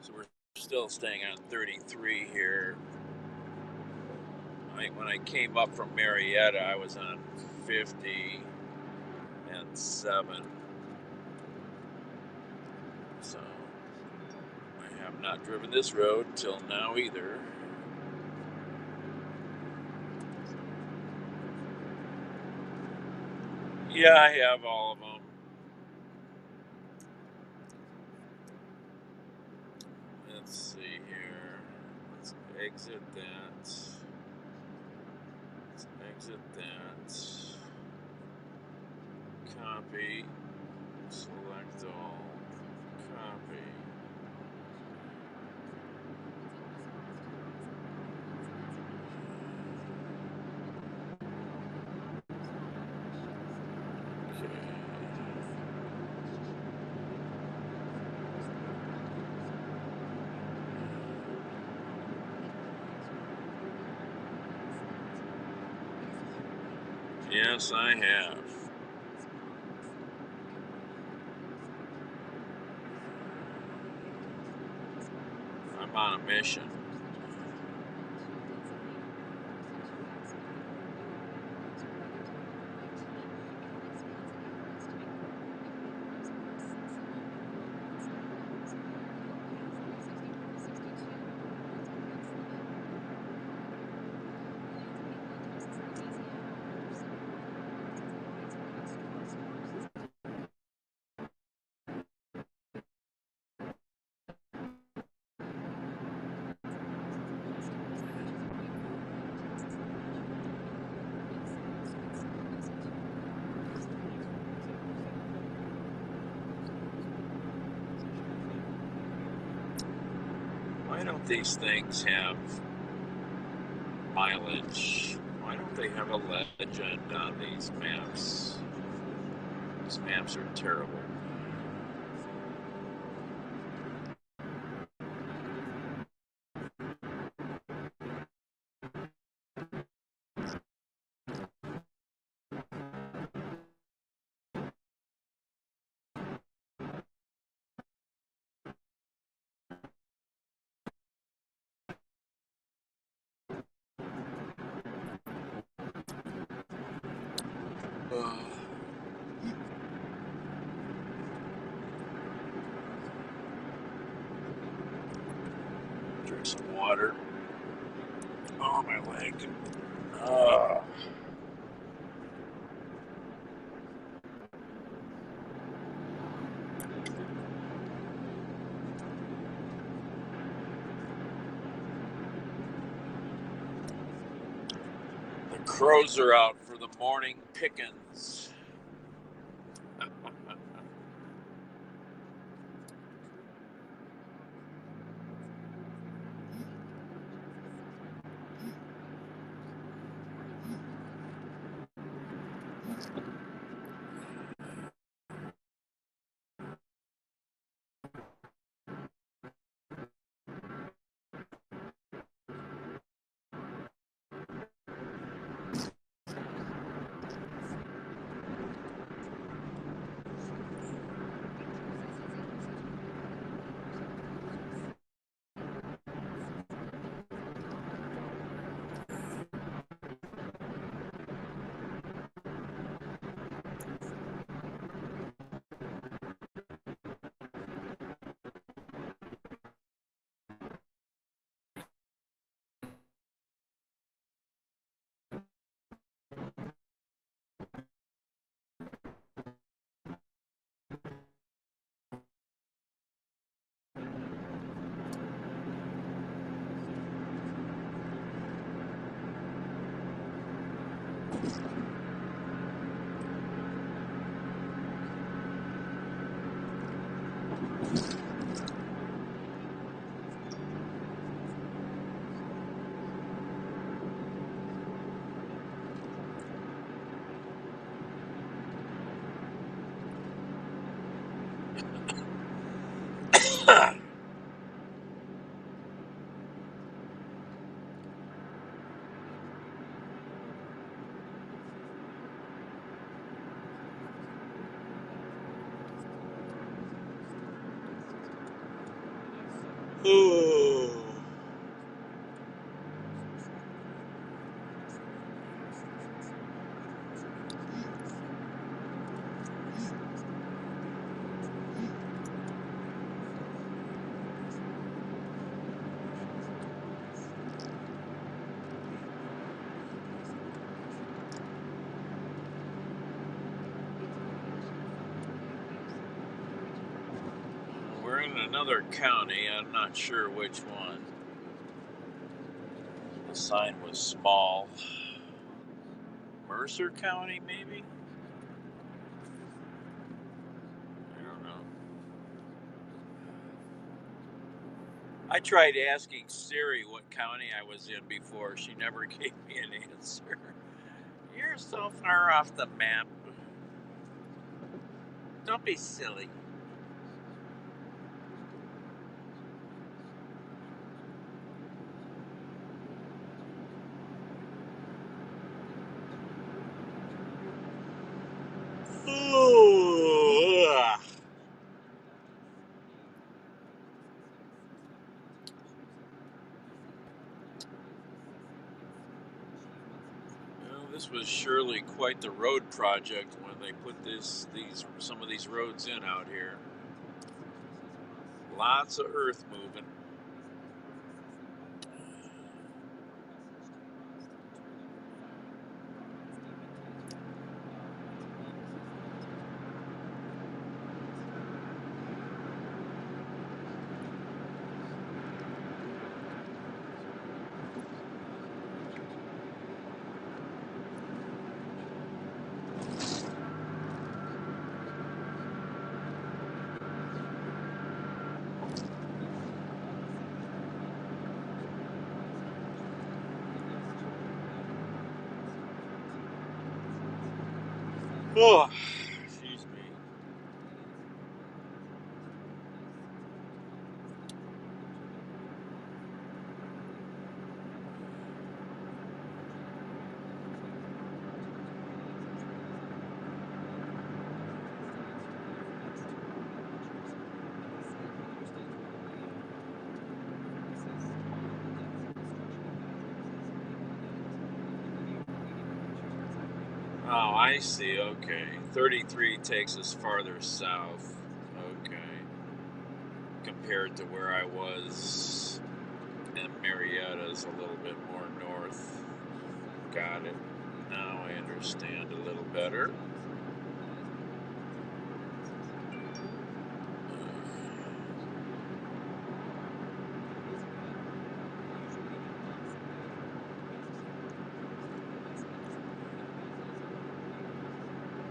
so we're still staying on 33 here. When I came up from Marietta, I was on 50 and 7. So I have not driven this road till now either. Yeah, I have all of them. Let's see here. Let's exit that. Let's exit that. Copy. Select all. Copy. Yes, I have. I'm on a mission. Why don't these things have mileage? Why don't they have a legend on these maps? These maps are terrible. Drink some water. Oh, my leg. The crows are out for the morning pickings. Oh. We're in another county. I'm not sure which one. The sign was small. Mercer County, maybe? I don't know. I tried asking Siri what county I was in before. She never gave me an answer. You're so far off the map. Don't be silly. Ugh. Well, this was surely quite the road project when they put some of these roads in out here. Lots of earth moving. Oh, excuse me. Oh, I see. Okay. 33 takes us farther south. Okay. Compared to where I was, and Marietta's a little bit more north. Got it. Now I understand a little better.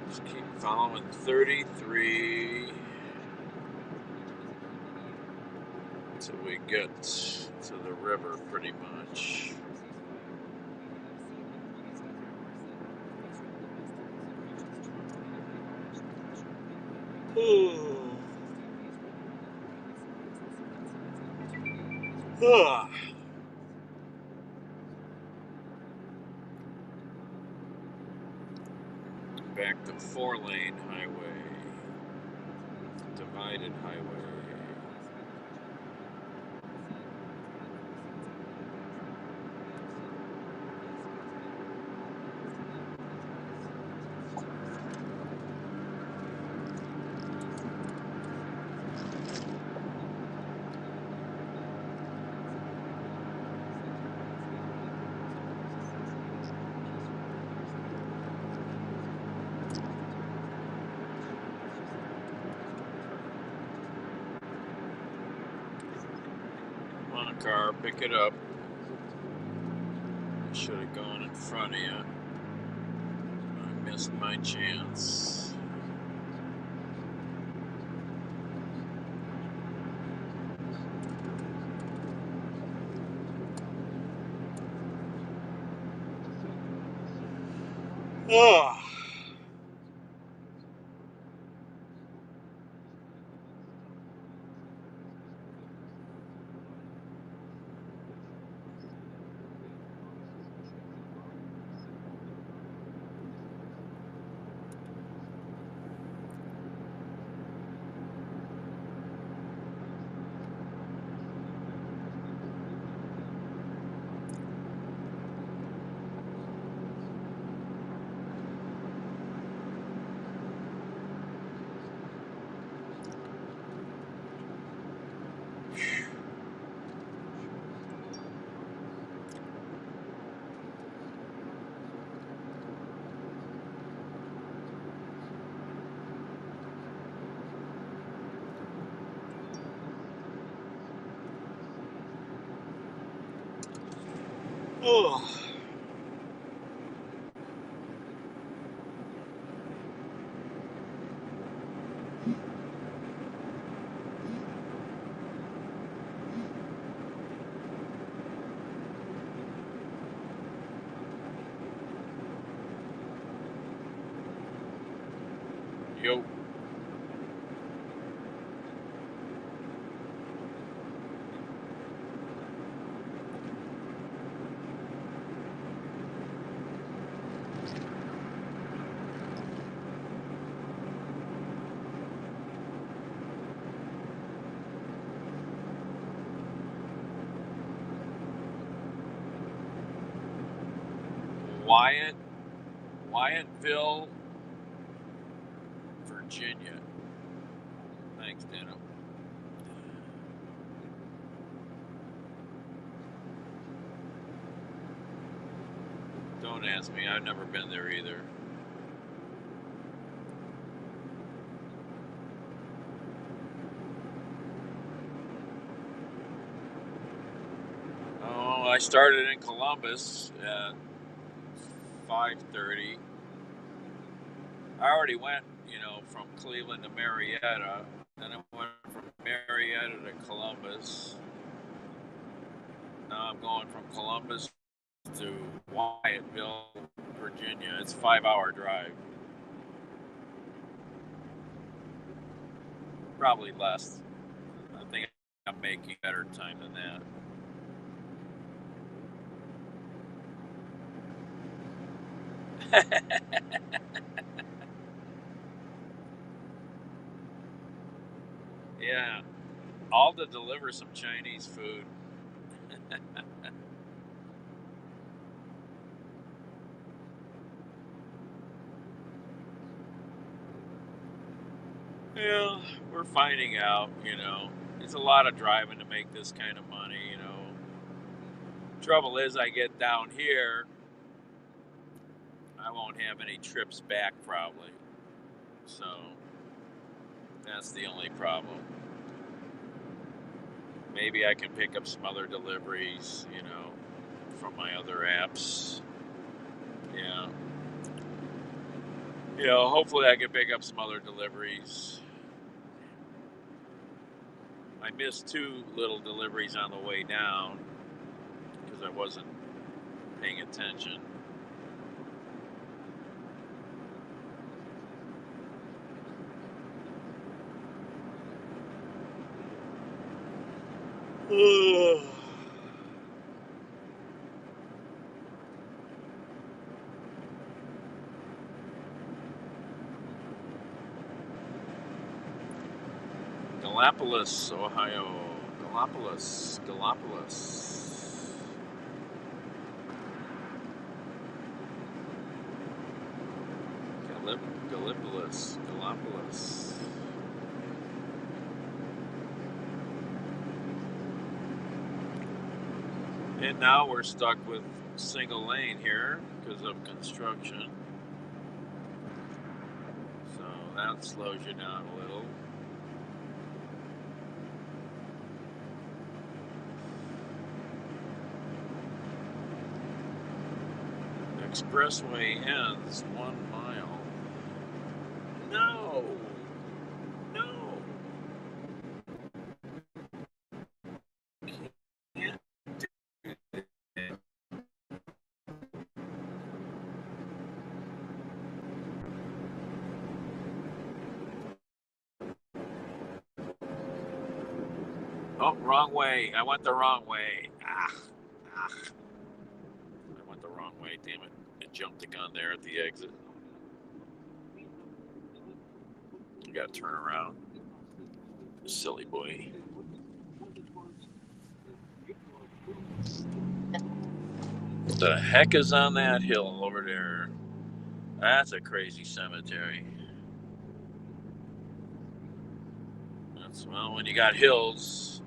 Just keep following 33 until we get to the river pretty much. Back to 4-lane highway, divided highway. Come on, car, pick it up. I should have gone in front of you. I missed my chance. Oh. Oh. Yo. Wytheville, Virginia. Thanks, Dano. Don't ask me. I've never been there either. Oh, I started in Columbus at 5:30. I already went, from Cleveland to Marietta. Then I went from Marietta to Columbus. Now I'm going from Columbus to Wytheville, Virginia. It's a 5-hour drive. Probably less. I think I'm making better time than that. Yeah. All to deliver some Chinese food. Yeah, we're finding out, It's a lot of driving to make this kind of money, Trouble is, I get down here, I won't have any trips back probably. So, that's the only problem. Maybe I can pick up some other deliveries, from my other apps. Yeah. Hopefully I can pick up some other deliveries. I missed 2 little deliveries on the way down because I wasn't paying attention. Gallipolis, Ohio. Gallipolis. Gallipolis. And now we're stuck with single lane here because of construction. So that slows you down a little. Expressway ends 1 mile. No. Can't do that. Oh, wrong way. I went the wrong way. I went the wrong way, damn it. I jumped the gun there at the exit. You gotta turn around. Silly boy. What the heck is on that hill over there? That's a crazy cemetery. Well, when you got hills,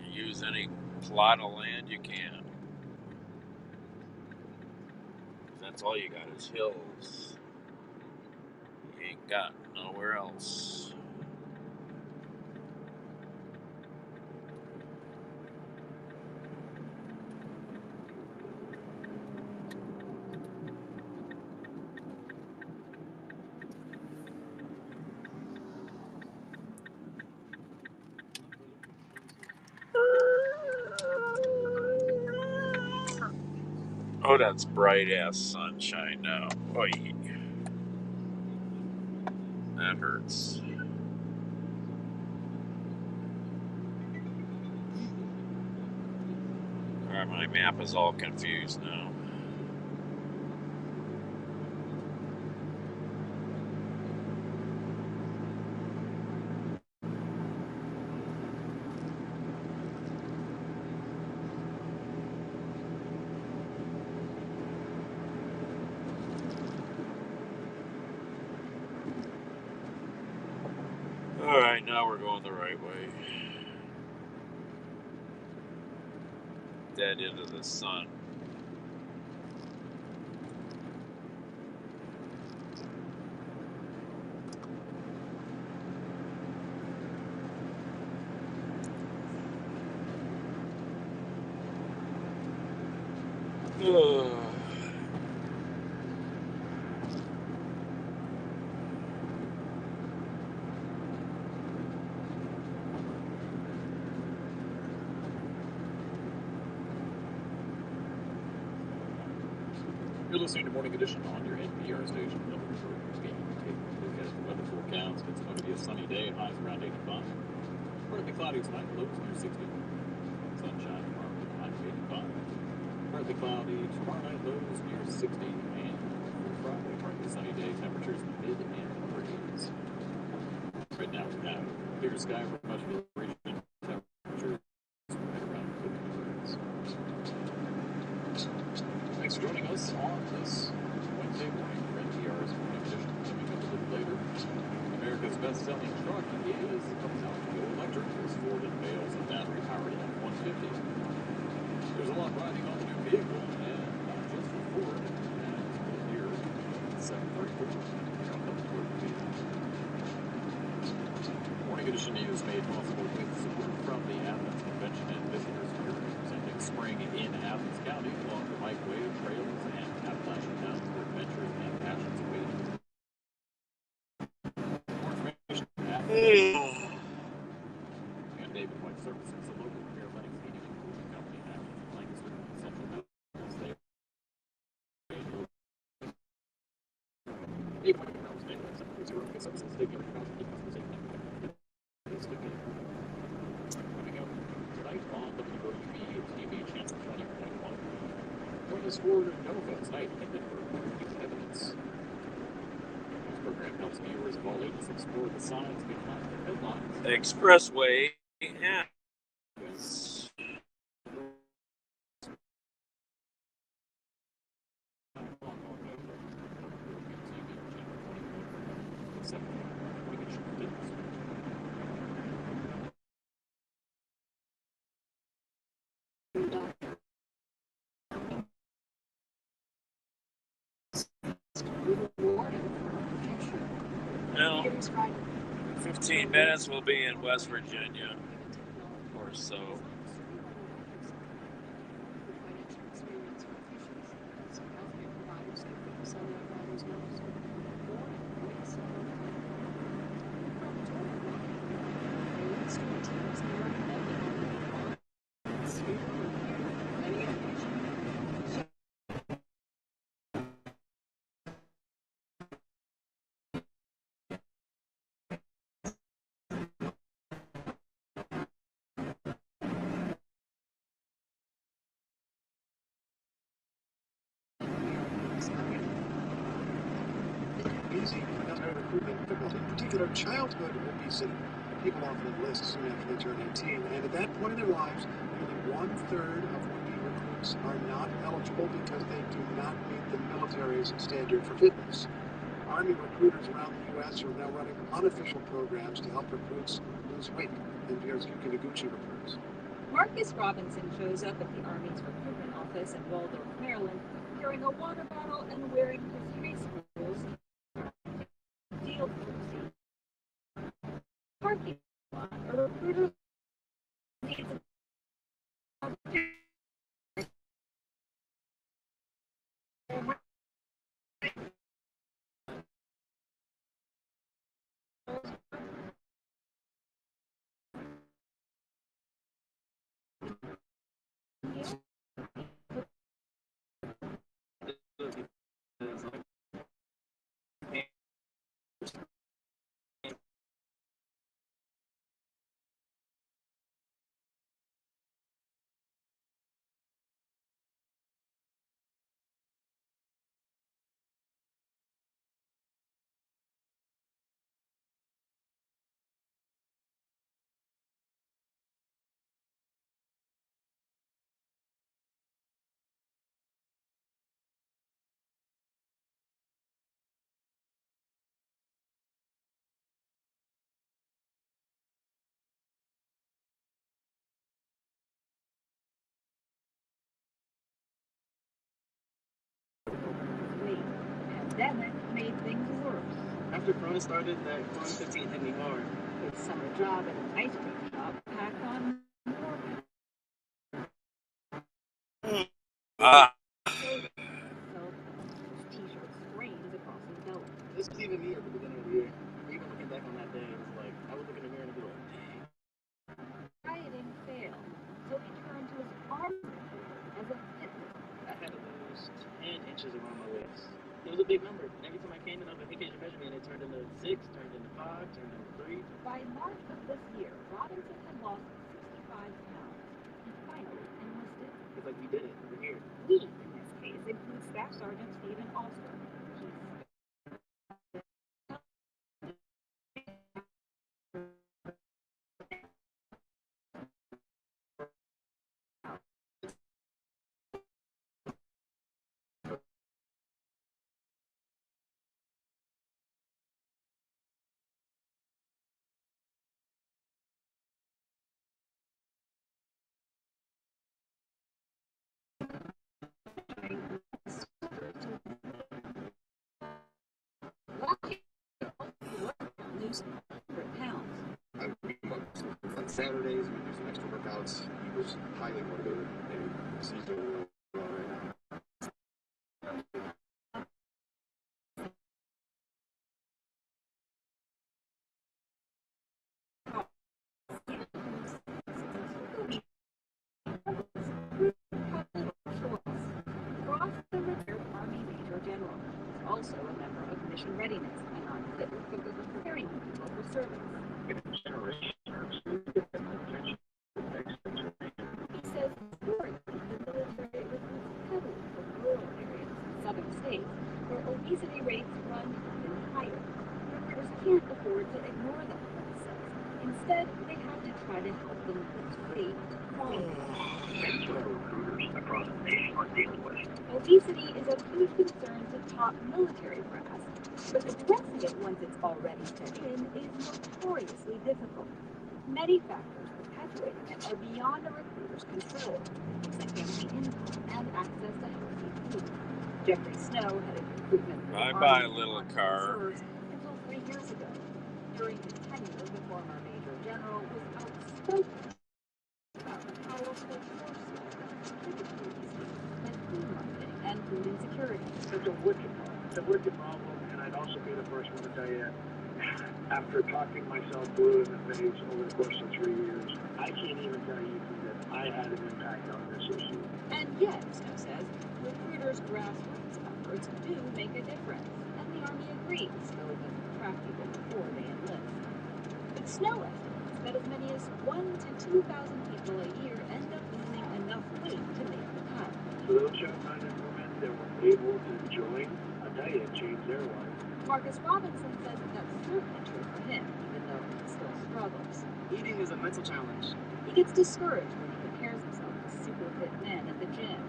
you use any plot of land you can. That's all you got is hills. You ain't got nowhere else. Oh, that's bright ass sunshine now. Oy. That hurts. Alright, my map is all confused now. Alright, now we're going the right way. Dead into the sun. You're listening to Morning Edition on your NPR station. Take a look at the weather forecast. It's going to be a sunny day, highs around 85. Partly cloudy tonight, lows near 60. Sunshine tomorrow, highs 85. Partly cloudy tomorrow night, lows near 60. And Friday, partly sunny day, temperatures mid and upper 80s. Right now we have clear sky for much of the region. Temperatures right around 50 degrees. Thanks for joining us on this Wednesday morning for NPR's Morning Edition. Coming up a little later, America's best-selling truck is coming out to go electric. This Ford unveils a battery-powered F-150. There's a lot riding on the new vehicle, and not just for Ford, as we'll hear at 7:34. Morning Edition is made possible with support from the Athens Convention and Visitors Bureau, presenting spring in Athens County along the bikeway, trails, and Appalachian towns where adventures and passions await. More information at and David White Services, a local paramedics heating and cooling company in Athens, Lancaster, Central Memphis. David White Services, taking coming up tonight on WOUB TV channel 20.1. Join us for Nova tonight in Denver, Evidence. This program helps viewers of all ages explore the science behind the headlines. The expressway. Yeah. Well, 15 minutes we'll be in West Virginia or so. easy for military recruitment difficulty, in particular childhood obesity. People often enlist soon after they turn 18, and at that point in their lives, nearly 1/3 of would-be recruits are not eligible because they do not meet the military's standard for fitness. Army recruiters around the U.S. are now running unofficial programs to help recruits lose weight. NPR's Yuki Noguchi reports. Marcus Robinson shows up at the Army's recruitment office in Waldorf, Maryland, carrying a water bottle and wearing his high school's field jersey. Parking lot, a recruiter needs pandemic made things worse. After Corona started, that quarantine hit me hard. His summer job at an ice cream shop packed on more. T-shirt strains across his belly. This was even me at the beginning of the year. Even looking back on that day, it was like, I would look in the mirror and be like, Dieting failed, so he turned to his arm as a fitness. I had to lose 10 inches around my waist. It was a big number. Every time I came in on the occasion measurement, it turned into 6, turned into 5, turned into 3. By March of this year, Robinson had lost 65 pounds. He finally enlisted. It's like we did it. We're here. We, in this case, include Staff Sergeant Stephen Alster. Lose 100 pounds. On Saturdays, we do some extra workouts. He was highly motivated, and he's doing really well right now. Ross, the retired Army Major General, is also a member of Mission Readiness and on fit for preparing people for service. He says historically the military recruits heavily from rural areas in southern states where obesity rates run even higher. Recruiters can't afford to ignore them, he says. Instead, they have to try to help them lose weight quality. That's what our recruiters across the nation are dealing with. Obesity is a huge concern to top military brass, but addressing it once it's already set in is notoriously difficult. Many factors perpetuating it are beyond a recruiter's control, like family income and access to healthy food. Jeffrey Snow headed recruitment Bye-bye, little car. until 3 years ago. During his tenure, the former Major General was outspoken about the powerful force and food insecurity. It's a wicked problem, and I'd also be the first one to tell you, after talking myself blue in the face over the course of 3 years, I can't even tell you that I had an impact on this issue. And yet, Snow says, recruiters' grassroots efforts do make a difference, and the Army agrees, though it doesn't track people before they enlist. But Snow estimates that as many as 1,000 to 2,000 people a year end up losing enough weight to make the cut. For those young men and women that were able to join a diet changed their life. Marcus Robinson says that's certainly true for him, even though he still struggles. Eating is a mental challenge. He gets discouraged when he compares himself to super fit men at the gym,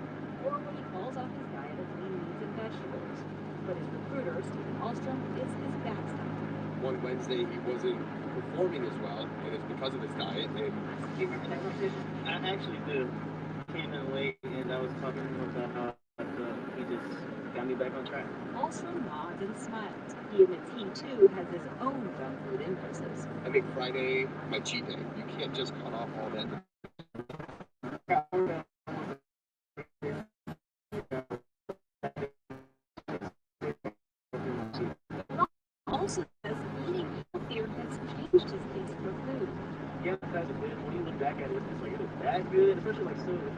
or when he falls off his diet of lean meats and vegetables. But his recruiter, Stephen Ahlstrom, is his backstop. One Wednesday he wasn't performing as well, and it's because of his diet. And Do you remember that conversation? I actually do. Came in late and I was talking to him about how he just got me back on track. Ahlstrom nods and smiles. He admits he too has his own junk food impulses. I make Friday my cheat day. You can't just cut off all that. Also says eating healthier has changed his taste for food. Yeah, that's good. When you look back at it, it's like, it was that good, especially like soda.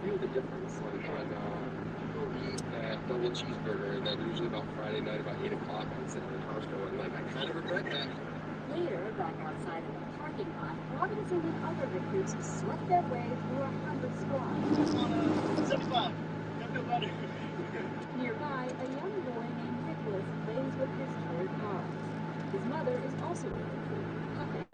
Feel the difference. Like when people eat that double cheeseburger, that usually about Friday night, about 8 o'clock, I'm sitting in the house going, like, I kind of regret that. Later, back outside in the parking lot, Robinson and other recruits slept their way through 100 squads. Just want to 75. You'll feel better. Nearby, a young boy named Nicholas plays with his toy cars. His mother is also a recruit, puffing